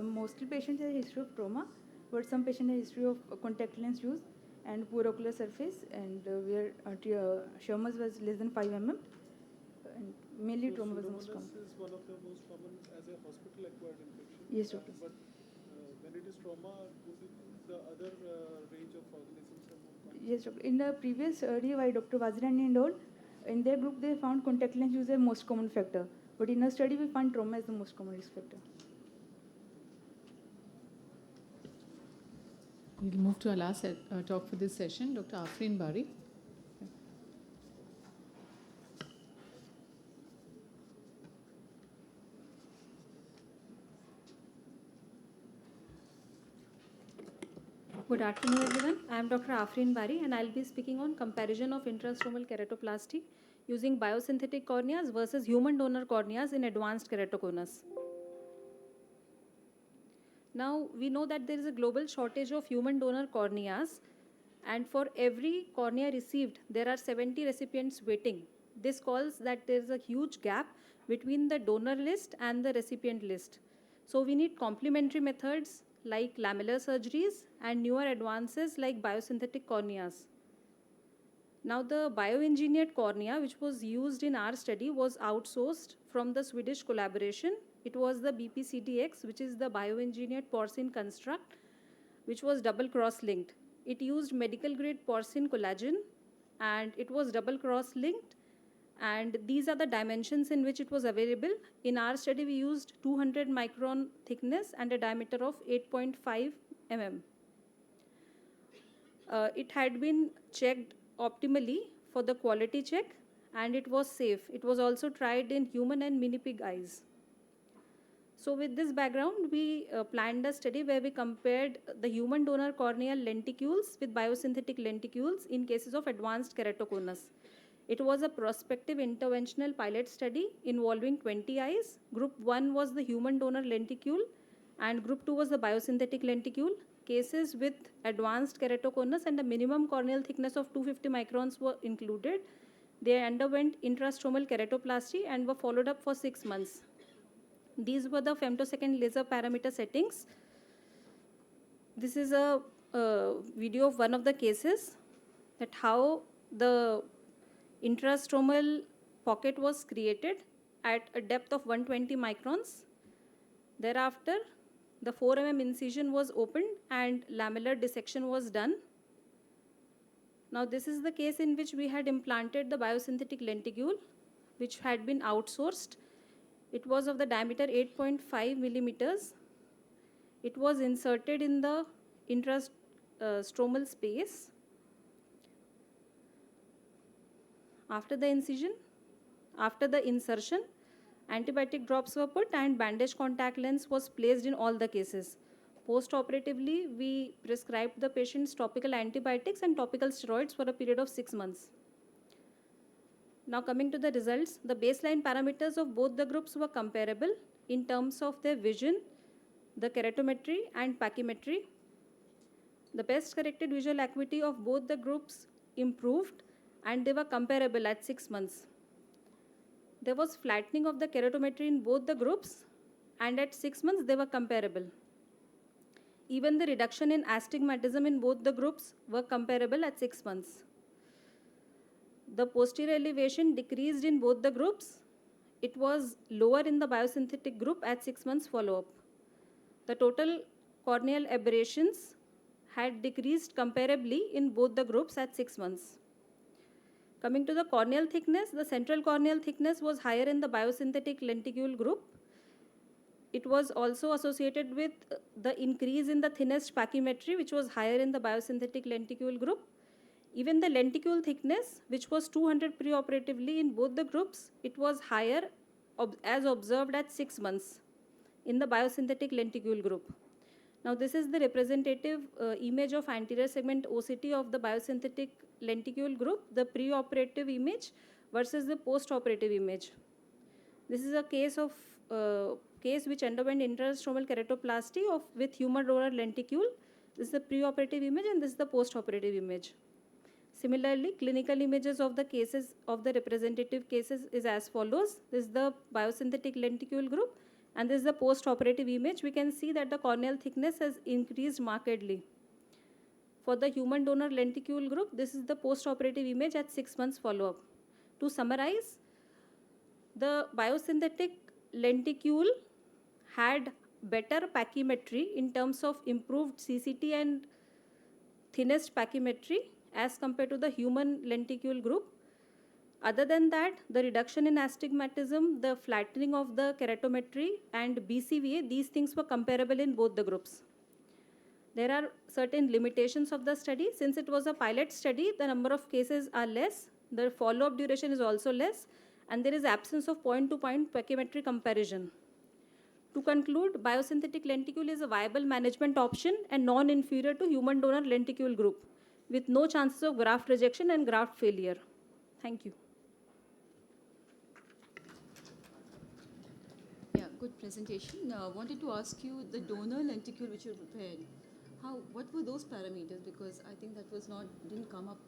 mostly patients have a history of trauma, but some patients have a history of contact lens use and poor ocular surface, and where Sherman's was less than 5 mm, and mainly trauma was the most common. Pseudomonas is one of the most common as a hospital-acquired infection. Yes, doctor. But when it is trauma, the other range of organisms are more common. Yes, doctor. In the previous study by Dr. Vazirani and all, in their group they found contact lens use as most common factor, but in our study we found trauma as the most common risk factor. We'll move to our last talk for this session, Dr. Afreen Bari. Good afternoon, everyone. I am Dr. Afreen Bari, and I'll be speaking on comparison of intrastromal keratoplasty using biosynthetic corneas versus human donor corneas in advanced keratoconus. Now, we know that there is a global shortage of human donor corneas, and for every cornea received, there are 70 recipients waiting. This calls that there is a huge gap between the donor list and the recipient list. So we need complementary methods like lamellar surgeries and newer advances like biosynthetic corneas. Now, the bioengineered cornea, which was used in our study, was outsourced from the Swedish collaboration. It was the BPCTX, which is the bioengineered porcine construct, which was double cross-linked. It used medical grade porcine collagen, and it was double cross-linked, and these are the dimensions in which it was available. In our study, we used 200 micron thickness and a diameter of 8.5 mm. It had been checked optimally for the quality check, and it was safe. It was also tried in human and mini pig eyes. So with this background, we planned a study where we compared the human donor corneal lenticules with biosynthetic lenticules in cases of advanced keratoconus. It was a prospective interventional pilot study involving 20 eyes. Group 1 was the human donor lenticule, and Group 2 was the biosynthetic lenticule. Cases with advanced keratoconus and a minimum corneal thickness of 250 microns were included. They underwent intrastromal keratoplasty and were followed up for 6 months. These were the femtosecond laser parameter settings. This is a video of one of the cases, that how the intrastromal pocket was created at a depth of 120 microns. Thereafter, the 4 mm incision was opened and lamellar dissection was done. Now, this is the case in which we had implanted the biosynthetic lenticule, which had been outsourced. It was of the diameter 8.5 millimeters. It was inserted in the intrastromal space. After the insertion, antibiotic drops were put and bandage contact lens was placed in all the cases. Post-operatively, we prescribed the patients topical antibiotics and topical steroids for a period of 6 months. Now coming to the results, the baseline parameters of both the groups were comparable in terms of their vision, the keratometry and pachymetry. The best corrected visual acuity of both the groups improved, and they were comparable at 6 months. There was flattening of the keratometry in both the groups, and at 6 months they were comparable. Even the reduction in astigmatism in both the groups were comparable at 6 months. The posterior elevation decreased in both the groups. It was lower in the biosynthetic group at 6 months follow-up. The total corneal aberrations had decreased comparably in both the groups at 6 months. Coming to the corneal thickness, the central corneal thickness was higher in the biosynthetic lenticule group. It was also associated with the increase in the thinnest pachymetry, which was higher in the biosynthetic lenticule group. Even the lenticule thickness, which was 200 preoperatively in both the groups, it was higher as observed at 6 months in the biosynthetic lenticule group. Now, this is the representative image of anterior segment OCT of the biosynthetic lenticule group, the preoperative image versus the postoperative image. This is a case which underwent intrastromal keratoplasty with human donor lenticule. This is the preoperative image and this is the postoperative image. Similarly, clinical images of the cases of the representative cases is as follows. This is the biosynthetic lenticule group, and this is the post-operative image. We can see that the corneal thickness has increased markedly. For the human donor lenticule group, this is the post-operative image at 6 months follow-up. To summarize, the biosynthetic lenticule had better pachymetry in terms of improved CCT and thinnest pachymetry as compared to the human lenticule group. Other than that, the reduction in astigmatism, the flattening of the keratometry, and BCVA, these things were comparable in both the groups. There are certain limitations of the study. Since it was a pilot study, the number of cases are less, the follow-up duration is also less, and there is absence of point-to-point pachymetry comparison. To conclude, biosynthetic lenticule is a viable management option and non-inferior to human donor lenticule group, with no chances of graft rejection and graft failure. Thank you. Yeah, good presentation. Wanted to ask you the donor lenticule which you prepared. What were those parameters? Because I think that didn't come up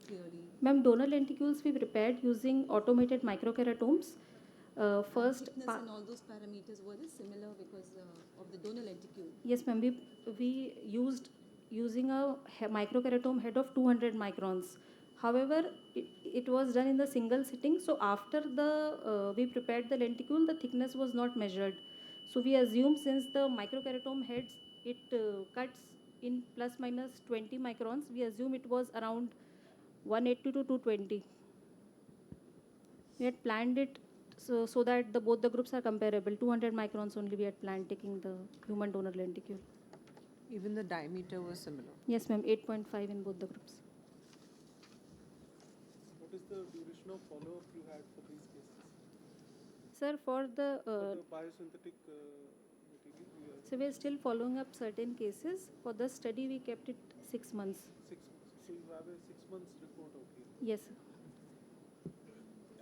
clearly. Ma'am, donor lenticules we prepared using automated microkeratomes. Thickness and all those parameters, were they similar because of the donor lenticule? Yes, ma'am. We used using a microkeratome head of 200 microns. However, it was done in the single sitting. So after we prepared the lenticule, the thickness was not measured. So we assume since the microkeratome heads, it cuts in plus minus 20 microns, we assume it was around 180 to 220. We had planned it so that both the groups are comparable. 200 microns only we had planned taking the human donor lenticule. Even the diameter was similar? Yes, ma'am, 8.5 in both the groups. What is the duration of follow-up you had for these cases? Sir, for the biosynthetic material? So we are still following up certain cases. For the study, we kept it 6 months. 6 months. So you have a 6 months report out here? Yes, sir.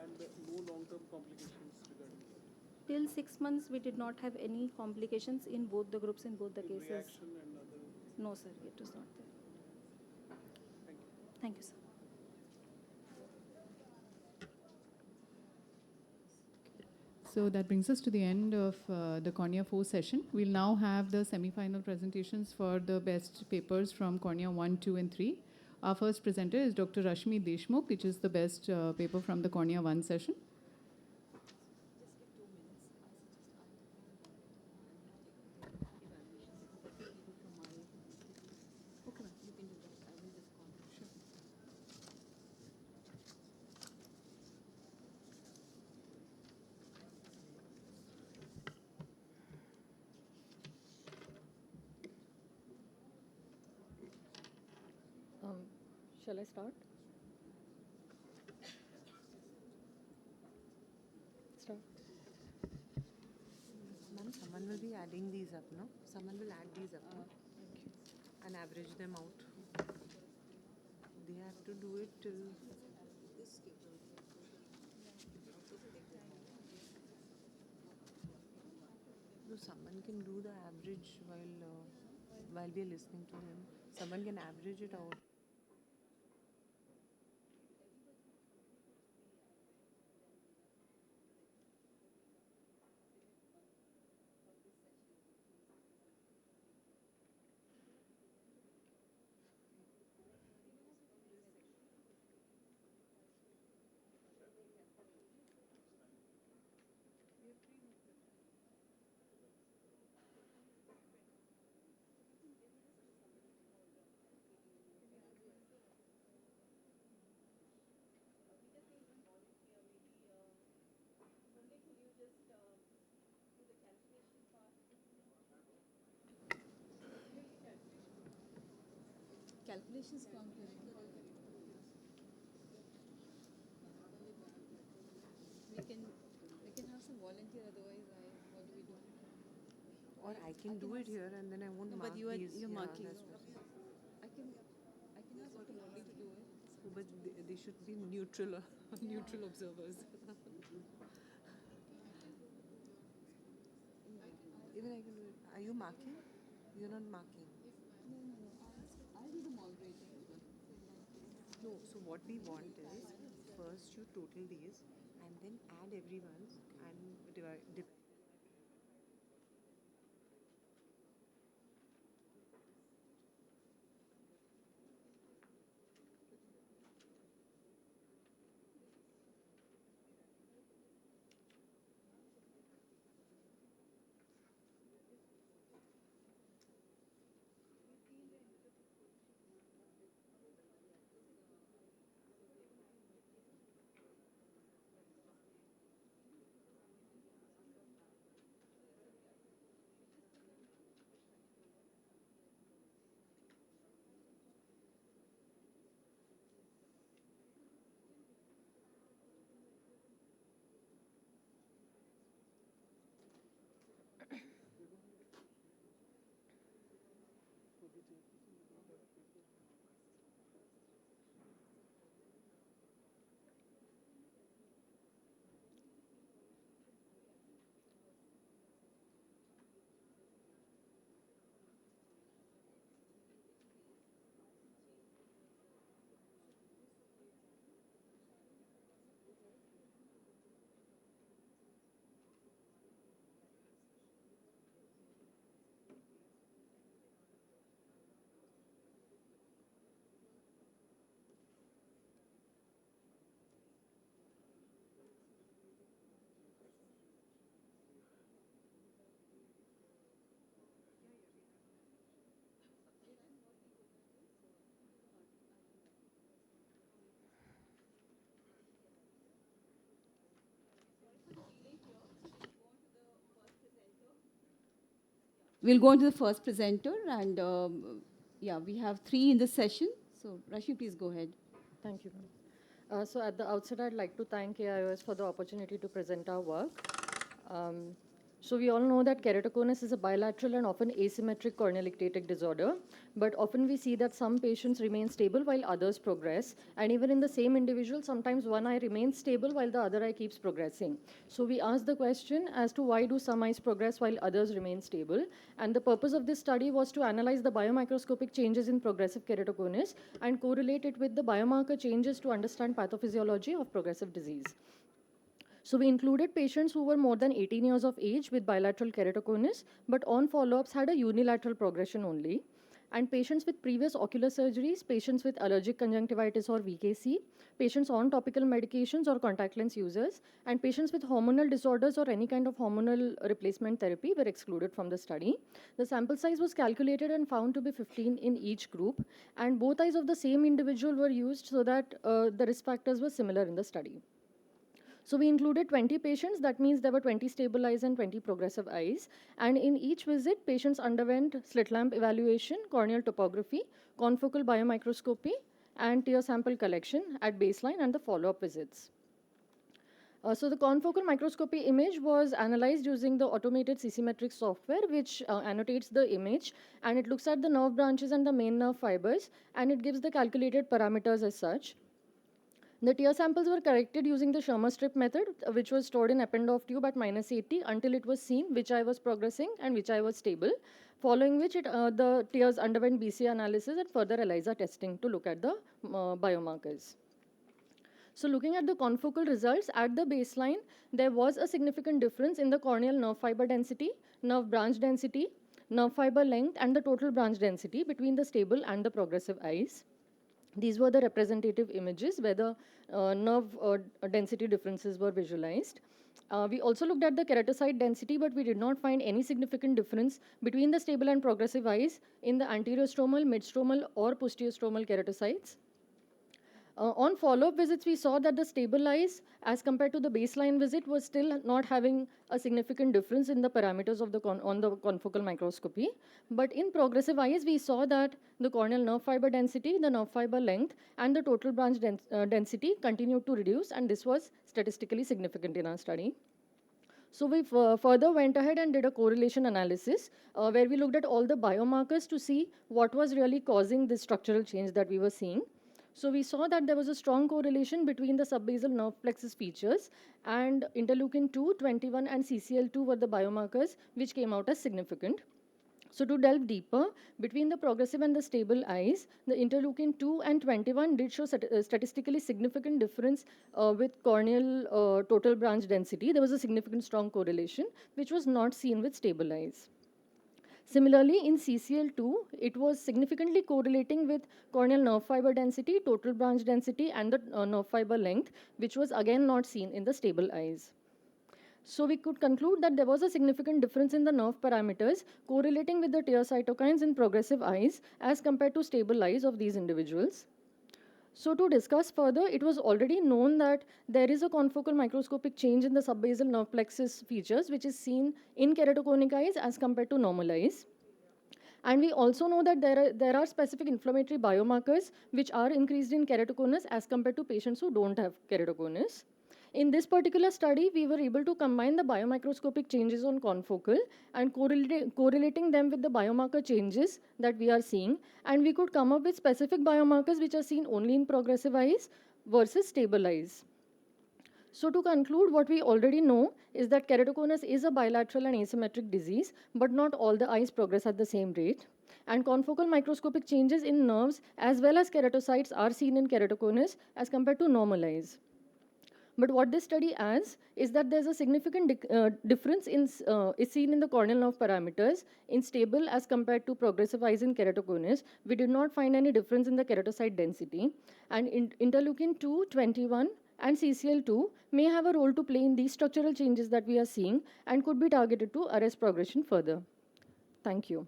And no long-term complications regarding that? Till 6 months, we did not have any complications in both the groups, in both the cases. Reaction and other? No, sir, it was not there. Thank you. Thank you, sir. So that brings us to the end of the Cornea 4 session. We'll now have the semi-final presentations for the best papers from Cornea 1, 2, and 3. Our first presenter is Dr. Rashmi Deshmukh, which is the best paper from the Cornea 1 session. Shall I start? Start. Ma'am, someone will be adding these up, no? Someone will add these up, no? And average them out. They have to do it till... No, someone can do the average while we are listening to him. Someone can average it out. Calculations can't be we can have some volunteer, otherwise what do we do? Or I can do it here and then I won't mark but these. you're Yeah, marking. that's what- I can ask Dr. Murali to do it. But they should be neutral, neutral observers. Even I can do it. Are you marking? You're not marking. No. I'll do the moderator. No, so what we want is first you total these and then add everyone and divide. We'll go on to the first presenter, and yeah, we have 3 in this session. So, Rashi, please go ahead. Thank you. So at the outset, I'd like to thank AIOS for the opportunity to present our work. So we all know that keratoconus is a bilateral and often asymmetric corneal ictatic disorder, but often we see that some patients remain stable while others progress, and even in the same individual, sometimes one eye remains stable while the other eye keeps progressing. So we asked the question as to why do some eyes progress while others remain stable, and the purpose of this study was to analyze the biomicroscopic changes in progressive keratoconus and correlate it with the biomarker changes to understand pathophysiology of progressive disease. So we included patients who were more than 18 years of age with bilateral keratoconus, but on follow-ups had a unilateral progression only. And patients with previous ocular surgeries, patients with allergic conjunctivitis or VKC, patients on topical medications or contact lens users, and patients with hormonal disorders or any kind of hormonal replacement therapy were excluded from the study. The sample size was calculated and found to be 15 in each group, and both eyes of the same individual were used so that the risk factors were similar in the study. So we included 20 patients. That means there were 20 stable eyes and 20 progressive eyes. And in each visit, patients underwent slit lamp evaluation, corneal topography, confocal biomicroscopy, and tear sample collection at baseline and the follow-up visits. So the confocal microscopy image was analyzed using the automated CC-metric software, which annotates the image, and it looks at the nerve branches and the main nerve fibers, and it gives the calculated parameters as such. The tear samples were corrected using the Schirmer strip method, which was stored in Eppendorf tube at -80 until it was seen which eye was progressing and which eye was stable, following which the tears underwent BCA analysis and further ELISA testing to look at the biomarkers. So looking at the confocal results, at the baseline, there was a significant difference in the corneal nerve fiber density, nerve branch density, nerve fiber length, and the total branch density between the stable and the progressive eyes. These were the representative images where the nerve density differences were visualized. We also looked at the keratocyte density, but we did not find any significant difference between the stable and progressive eyes in the anterior stromal, mid-stromal, or posterior stromal keratocytes. On follow-up visits, we saw that the stable eyes, as compared to the baseline visit, was still not having a significant difference in the parameters of the on the confocal microscopy. But in progressive eyes, we saw that the corneal nerve fiber density, the nerve fiber length, and the total branch density continued to reduce, and this was statistically significant in our study. So we further went ahead and did a correlation analysis where we looked at all the biomarkers to see what was really causing this structural change that we were seeing. So we saw that there was a strong correlation between the subbasal nerve plexus features, and interleukin 2, 21, and CCL2 were the biomarkers which came out as significant. So to delve deeper, between the progressive and the stable eyes, the interleukin 2 and 21 did show statistically significant difference with corneal total branch density. There was a significant strong correlation, which was not seen with stable eyes. Similarly, in CCL2, it was significantly correlating with corneal nerve fiber density, total branch density, and the nerve fiber length, which was again not seen in the stable eyes. So we could conclude that there was a significant difference in the nerve parameters correlating with the tear cytokines in progressive eyes as compared to stable eyes of these individuals. So to discuss further, it was already known that there is a confocal microscopic change in the subbasal nerve plexus features, which is seen in keratoconic eyes as compared to normal eyes. And we also know that there are specific inflammatory biomarkers which are increased in keratoconus as compared to patients who don't have keratoconus. In this particular study, we were able to combine the biomicroscopic changes on confocal and correlating them with the biomarker changes that we are seeing. And we could come up with specific biomarkers which are seen only in progressive eyes versus stable eyes. So to conclude, what we already know is that keratoconus is a bilateral and asymmetric disease, but not all the eyes progress at the same rate. And confocal microscopic changes in nerves as well as keratocytes are seen in keratoconus as compared to normal eyes. But what this study adds is that there's a significant difference is seen in the corneal nerve parameters in stable as compared to progressive eyes in keratoconus. We did not find any difference in the keratocyte density. And interleukin 2, 21, and CCL2 may have a role to play in these structural changes that we are seeing and could be targeted to arrest progression further. Thank you.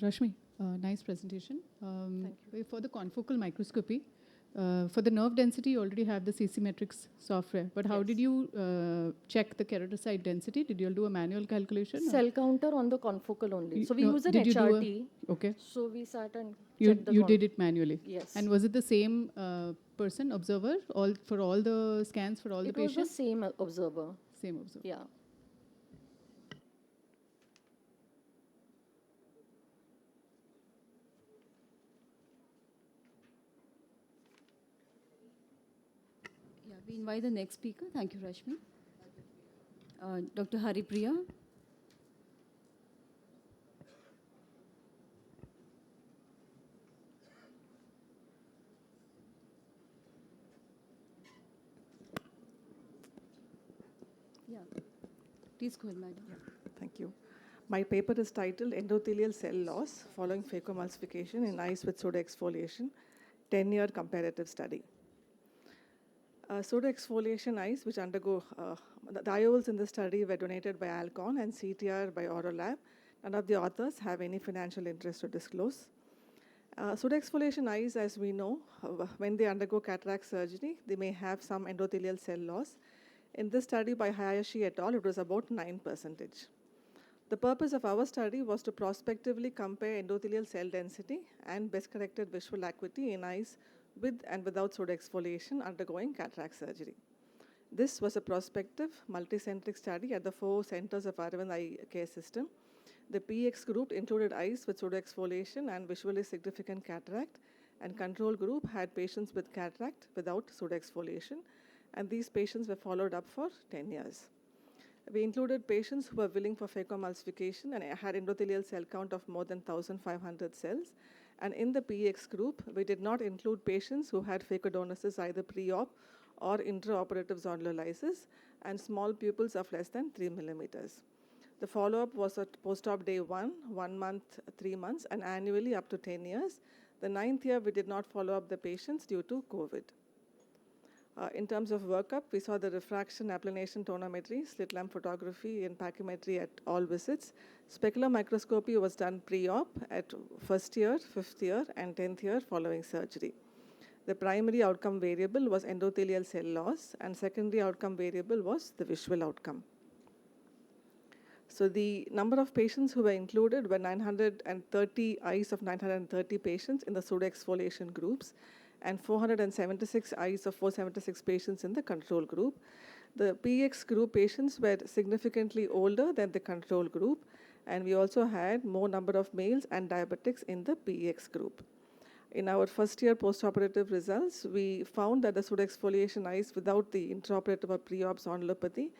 Rashmi, nice presentation. For the confocal microscopy, for the nerve density, you already have the CC-metrics software. But how did you check the keratocyte density? Did you do a manual calculation? Cell counter on the confocal only. So we use an did you do HRT. Okay. So we sat and You checked the did it manually? Yes. And was it the same person, observer, for all the scans for all the patients? It was the same observer. Same observer. Yeah. Yeah, we invite the next speaker. Thank you, Rashmi. Dr. Haripriya. Yeah, please go ahead, madam. Thank you. My paper is titled Endothelial Cell Loss Following Phacoemulsification in Eyes with Pseudoexfoliation, 10-year comparative study. Pseudoexfoliation eyes which undergo, the IOLs in the study were donated by Alcon and CTR by Orolab. None of the authors have any financial interest to disclose. Pseudoexfoliation eyes, as we know, when they undergo cataract surgery, they may have some endothelial cell loss. In this study by Hayashi et al., it was about 9%. The purpose of our study was to prospectively compare endothelial cell density and best-corrected visual acuity in eyes with and without pseudoexfoliation undergoing cataract surgery. This was a prospective, multicentric study at the 4 centers of Aravind Eye Care System. The PX group included eyes with pseudoexfoliation and visually significant cataract, and control group had patients with cataract without pseudoexfoliation, and these patients were followed up for 10 years. We included patients who were willing for phacoemulsification and had endothelial cell count of more than 1,500 cells. And in the PX group, we did not include patients who had phacodonosis either pre-op or intraoperative zonular lysis and small pupils of less than 3 millimeters. The follow-up was at post-op day 1, 1 month, 3 months, and annually up to 10 years. The 9th year, we did not follow up the patients due to COVID. In terms of workup, we saw the diffraction, applanation tonometry, slit lamp photography, and pachymetry at all visits. Specular microscopy was done pre-op at 1st year, 5th year, and 10th year following surgery. The primary outcome variable was endothelial cell loss, and secondary outcome variable was the visual outcome. So the number of patients who were included were 930 eyes of 930 patients in the pseudoexfoliation groups, and 476 eyes of 476 patients in the control group. The PX group patients were significantly older than the control group, And we also had more number of males and diabetics in the PEX group. In our first year postoperative results, we found that the pseudoexfoliation eyes without the intraoperative or pre-op zonulopathy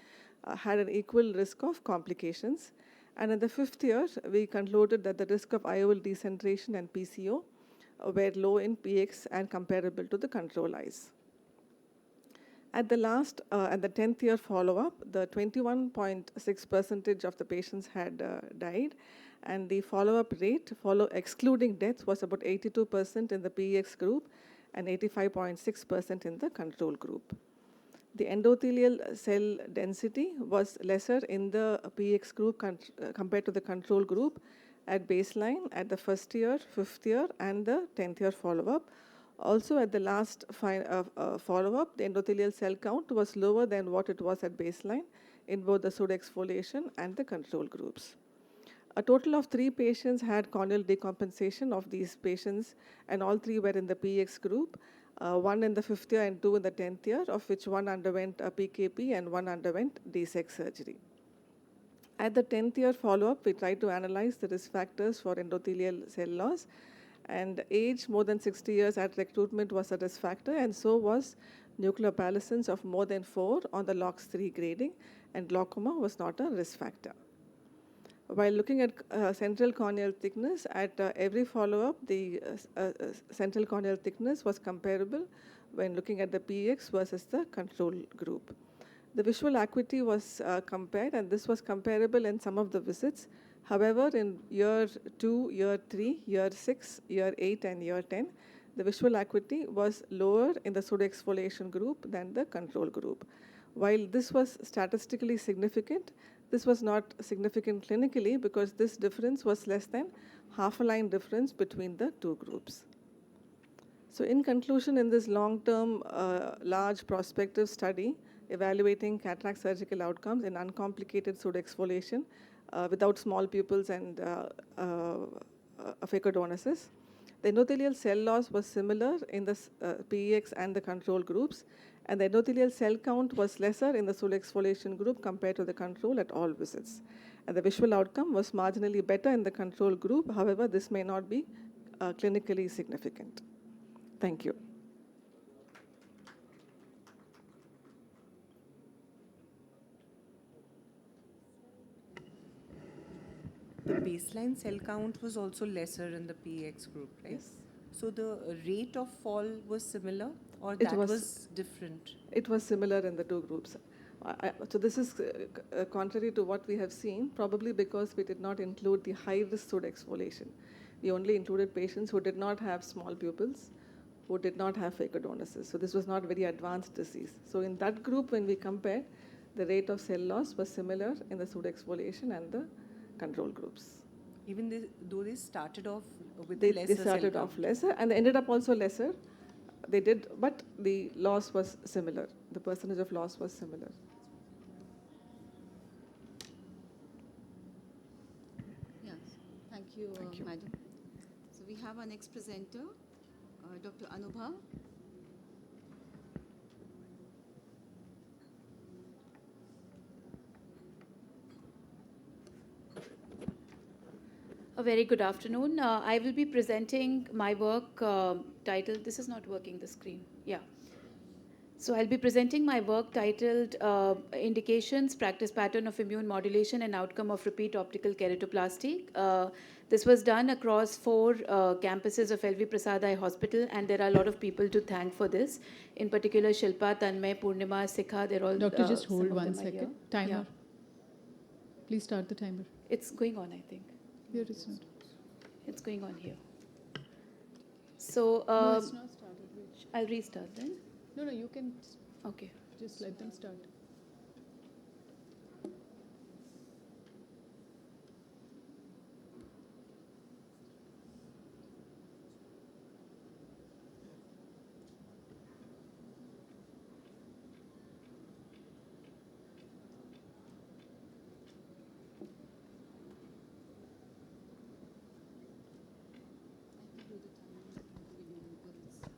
had an equal risk of complications. And in the fifth year, we concluded that the risk of IOL decentration and PCO were low in PX and comparable to the control eyes. At the 10th year follow-up, the 21.6% of the patients had died, and the follow-up rate, excluding death, was about 82% in the PEX group and 85.6% in the control group. The endothelial cell density was lesser in the PEX group compared to the control group at baseline at the first year, fifth year, and the 10th year follow-up. Also, at the last follow-up, the endothelial cell count was lower than what it was at baseline in both the pseudoexfoliation and the control groups. A total of 3 patients had corneal decompensation of these patients, and all 3 were in the PEX group, 1 in the 5th year and 2 in the 10th year, of which 1 underwent a PKP and 1 underwent DSEK surgery. At the 10th year follow-up, we tried to analyze the risk factors for endothelial cell loss, and age more than 60 years at recruitment was a risk factor, and so was nuclear pallescence of more than 4 on the LOX3 grading, and glaucoma was not a risk factor. While looking at central corneal thickness, at every follow-up, the central corneal thickness was comparable when looking at the PEX versus the control group. The visual acuity was compared, and this was comparable in some of the visits. However, in year 2, year 3, year 6, year 8, and year 10, the visual acuity was lower in the pseudoexfoliation group than the control group. While this was statistically significant, this was not significant clinically because this difference was less than half a line difference between the 2 groups. So in conclusion, in this long-term, large prospective study evaluating cataract surgical outcomes in uncomplicated pseudoexfoliation without small pupils and phacodonosis, the endothelial cell loss was similar in the PEX and the control groups, and the endothelial cell count was lesser in the pseudoexfoliation group compared to the control at all visits. And the visual outcome was marginally better in the control group. However, this may not be clinically significant. Thank you. The baseline cell count was also lesser in the PEX group, right? Yes. So the rate of fall was similar, or that was different? It was similar in the 2 groups. So this is contrary to what we have seen, probably because we did not include the high-risk pseudoexfoliation. We only included patients who did not have small pupils, who did not have phacodonosis. So this was not very advanced disease. So in that group, when we compared, the rate of cell loss was similar in the pseudoexfoliation and the control groups. Even though they started off with They lesser started cell off count. lesser, and they ended up also lesser. They did, but the loss was similar. The percentage of loss was similar. Yes, thank you, madam. So we have our next presenter, Dr. Anubha. A very good afternoon. I will be presenting my work titled, this is not working, the screen. Yeah. So I'll be presenting my work titled Indications, Practice Pattern of Immune Modulation and Outcome of Repeat Optical Keratoplasty. This was done across 4 campuses of LV Prasad Eye Hospital, and there are a lot of people to thank for this. In particular, Shilpa, Tanmay, Purnima, Sikha, they're all Doctor, just some hold of 1 them are here. second. Timer. Yeah. Please start the timer. It's going on, I think. Here it's not. It's going on here. So No, it's not started. Wait. I'll restart then. No, you can. Okay. Just let them start.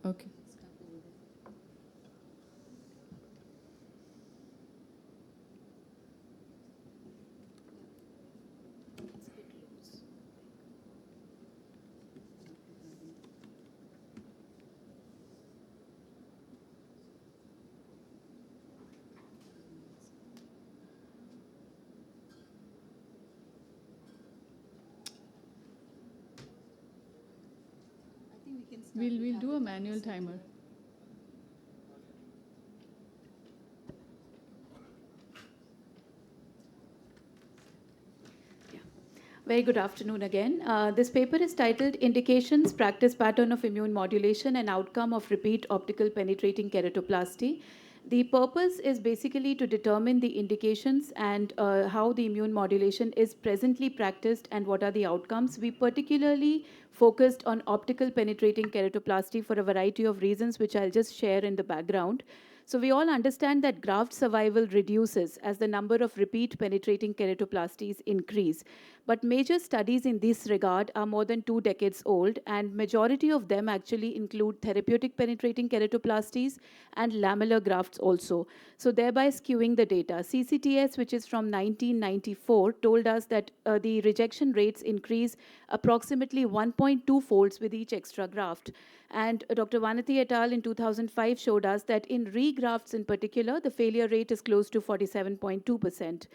Okay. We'll do a manual timer. Very good afternoon again. This paper is titled Indications, Practice Pattern of Immune Modulation and Outcome of Repeat Optical Penetrating Keratoplasty. The purpose is basically to determine the indications and how the immune modulation is presently practiced and what are the outcomes. We particularly focused on optical penetrating keratoplasty for a variety of reasons, which I'll just share in the background. So we all understand that graft survival reduces as the number of repeat penetrating keratoplasties increase. But major studies in this regard are more than 2 decades old, and majority of them actually include therapeutic penetrating keratoplasties and lamellar grafts also. So thereby skewing the data. CCTS, which is from 1994, told us that the rejection rates increase approximately 1.2 folds with each extra graft. And Dr. Vanathy et al. In 2005 showed us that in regrafts in particular, the failure rate is close to 47.2%.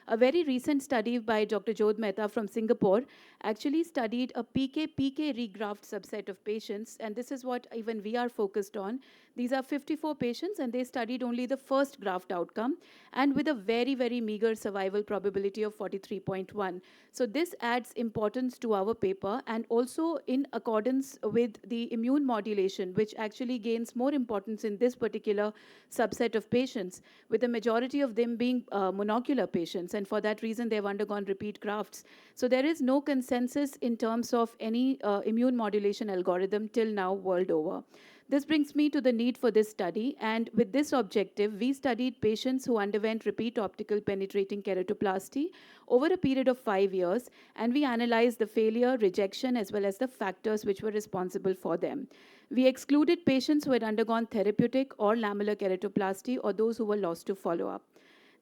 A very recent study by Dr. Jodh Mehta from Singapore actually studied a PK regraft subset of patients, and this is what even we are focused on. These are 54 patients, and they studied only the first graft outcome, and with a very, very meager survival probability of 43.1. So this adds importance to our paper, and also in accordance with the immune modulation, which actually gains more importance in this particular subset of patients, with the majority of them being monocular patients, and for that reason they've undergone repeat grafts. So there is no consensus in terms of any immune modulation algorithm till now world over. This brings me to the need for this study, and with this objective, we studied patients who underwent repeat optical penetrating keratoplasty over a period of 5 years, and we analyzed the failure, rejection, as well as the factors which were responsible for them. We excluded patients who had undergone therapeutic or lamellar keratoplasty or those who were lost to follow-up.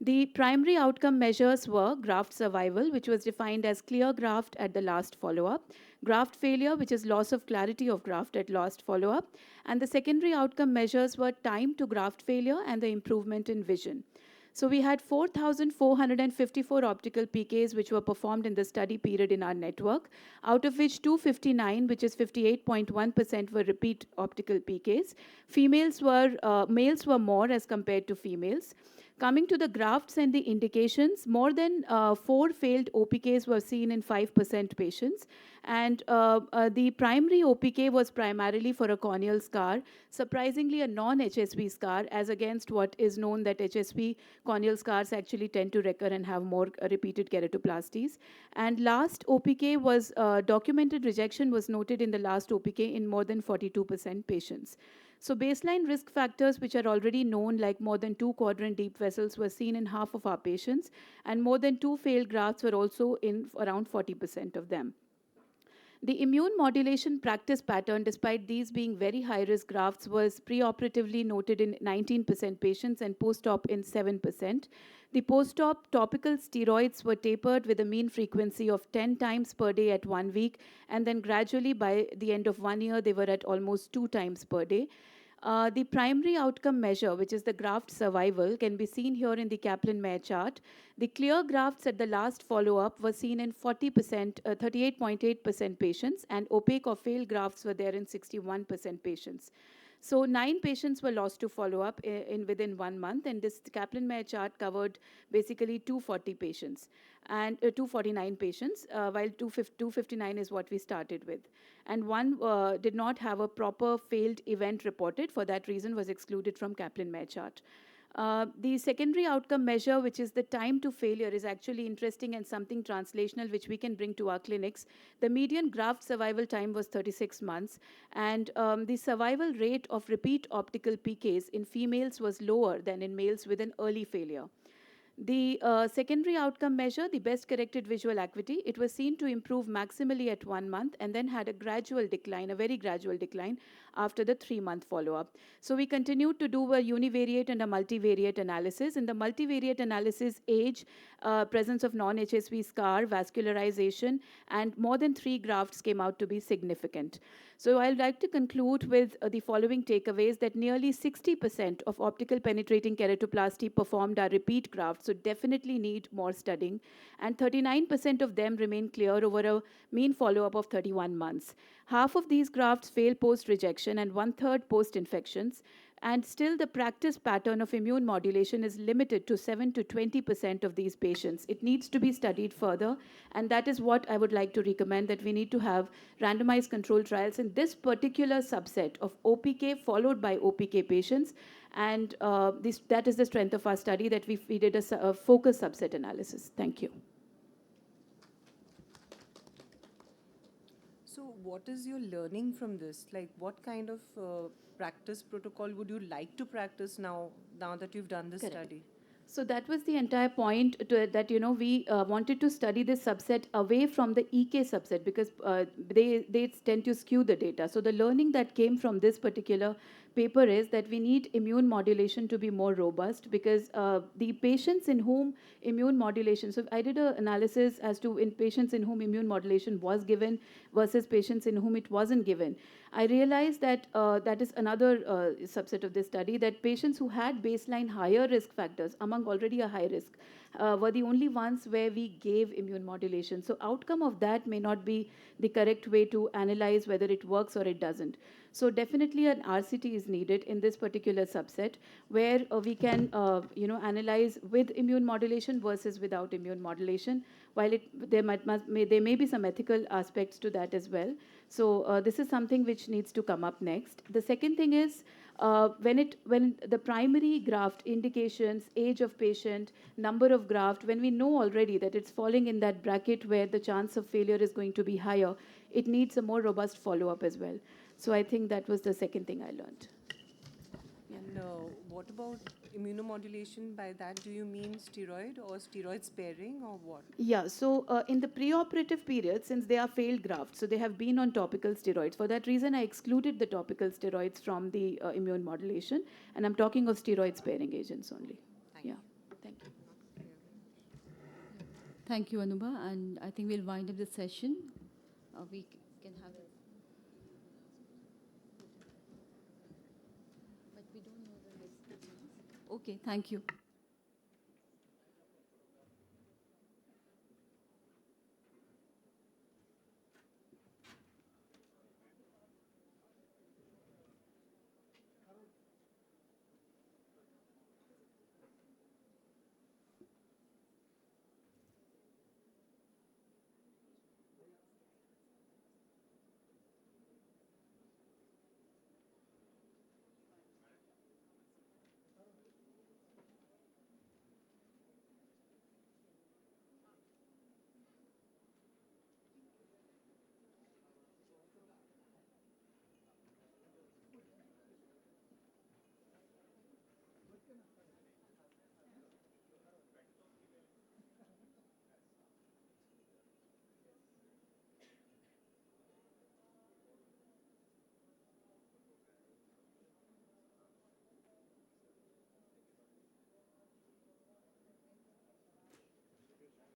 The primary outcome measures were graft survival, which was defined as clear graft at the last follow-up, graft failure, which is loss of clarity of graft at last follow-up, and the secondary outcome measures were time to graft failure and the improvement in vision. So we had 4,454 optical PKs which were performed in the study period in our network, out of which 259, which is 58.1%, were repeat optical PKs. Males were more as compared to females. Coming to the grafts and the indications, more than 4 failed OPKs were seen in 5% patients. And the primary OPK was primarily for a corneal scar, surprisingly a non-HSV scar, as against what is known that HSV corneal scars actually tend to recur and have more repeated keratoplasties. And last OPK was, documented rejection was noted in the last OPK in more than 42% patients. So baseline risk factors which are already known, like more than 2 quadrant deep vessels, were seen in half of our patients, and more than 2 failed grafts were also in around 40% of them. The immune modulation practice pattern, despite these being very high-risk grafts, was preoperatively noted in 19% patients and post-op in 7%. The post-op topical steroids were tapered with a mean frequency of 10 times per day at 1 week, and then gradually by the end of 1 year, they were at almost 2 times per day. The primary outcome measure, which is the graft survival, can be seen here in the Kaplan-Meier chart. The clear grafts at the last follow-up were seen in 38.8% patients, and opaque or failed grafts were there in 61% patients. So 9 patients were lost to follow-up within 1 month, and this Kaplan-Meier chart covered basically 240 patients and 249 patients, while 259 is what we started with. And 1 did not have a proper failed event reported. For that reason, was excluded from Kaplan-Meier chart. The secondary outcome measure, which is the time to failure, is actually interesting and something translational which we can bring to our clinics. The median graft survival time was 36 months, and the survival rate of repeat optical PKs in females was lower than in males with an early failure. The secondary outcome measure, the best corrected visual acuity, it was seen to improve maximally at 1 month and then had a gradual decline, a very gradual decline after the 3-month follow-up. So we continued to do a univariate and a multivariate analysis. In the multivariate analysis, age, presence of non-HSV scar, vascularization, and more than 3 grafts came out to be significant. So I'd like to conclude with the following takeaways: that nearly 60% of optical penetrating keratoplasty performed are repeat grafts, so definitely need more studying, and 39% of them remain clear over a mean follow-up of 31 months. Half of these grafts fail post-rejection and one-third post-infections. And still, the practice pattern of immune modulation is limited to 7 to 20% of these patients. It needs to be studied further, and that is what I would like to recommend, that we need to have randomized controlled trials in this particular subset of OPK followed by OPK patients. And that is the strength of our study, that we did a focus subset analysis. Thank you. So what is your learning from this? Like, what kind of practice protocol would you like to practice now that you've done this study? So that was the entire point, that we wanted to study this subset away from the EK subset, because they tend to skew the data. So the learning that came from this particular paper is that we need immune modulation to be more robust, because the patients in whom immune modulation, so I did an analysis as to in patients in whom immune modulation was given versus patients in whom it wasn't given. I realized that that is another subset of this study, that patients who had baseline higher risk factors among already a high risk were the only ones where we gave immune modulation. So outcome of that may not be the correct way to analyze whether it works or it doesn't. So definitely an RCT is needed in this particular subset, where we can analyze with immune modulation versus without immune modulation, while there may be some ethical aspects to that as well. So this is something which needs to come up next. The second thing is, when the primary graft indications, age of patient, number of graft, when we know already that it's falling in that bracket where the chance of failure is going to be higher, it needs a more robust follow-up as well. So I think that was the second thing I learned. And what about immunomodulation? By that, do you mean steroid or steroid sparing, or what? Yeah, so in the preoperative period, since they are failed grafts, so they have been on topical steroids. For that reason, I excluded the topical steroids from the immune modulation, and I'm talking of steroid sparing agents only. Thank you. Thank you, Anubha. And I think we'll wind up the session. We can have it. But we don't know the list. Okay, thank you.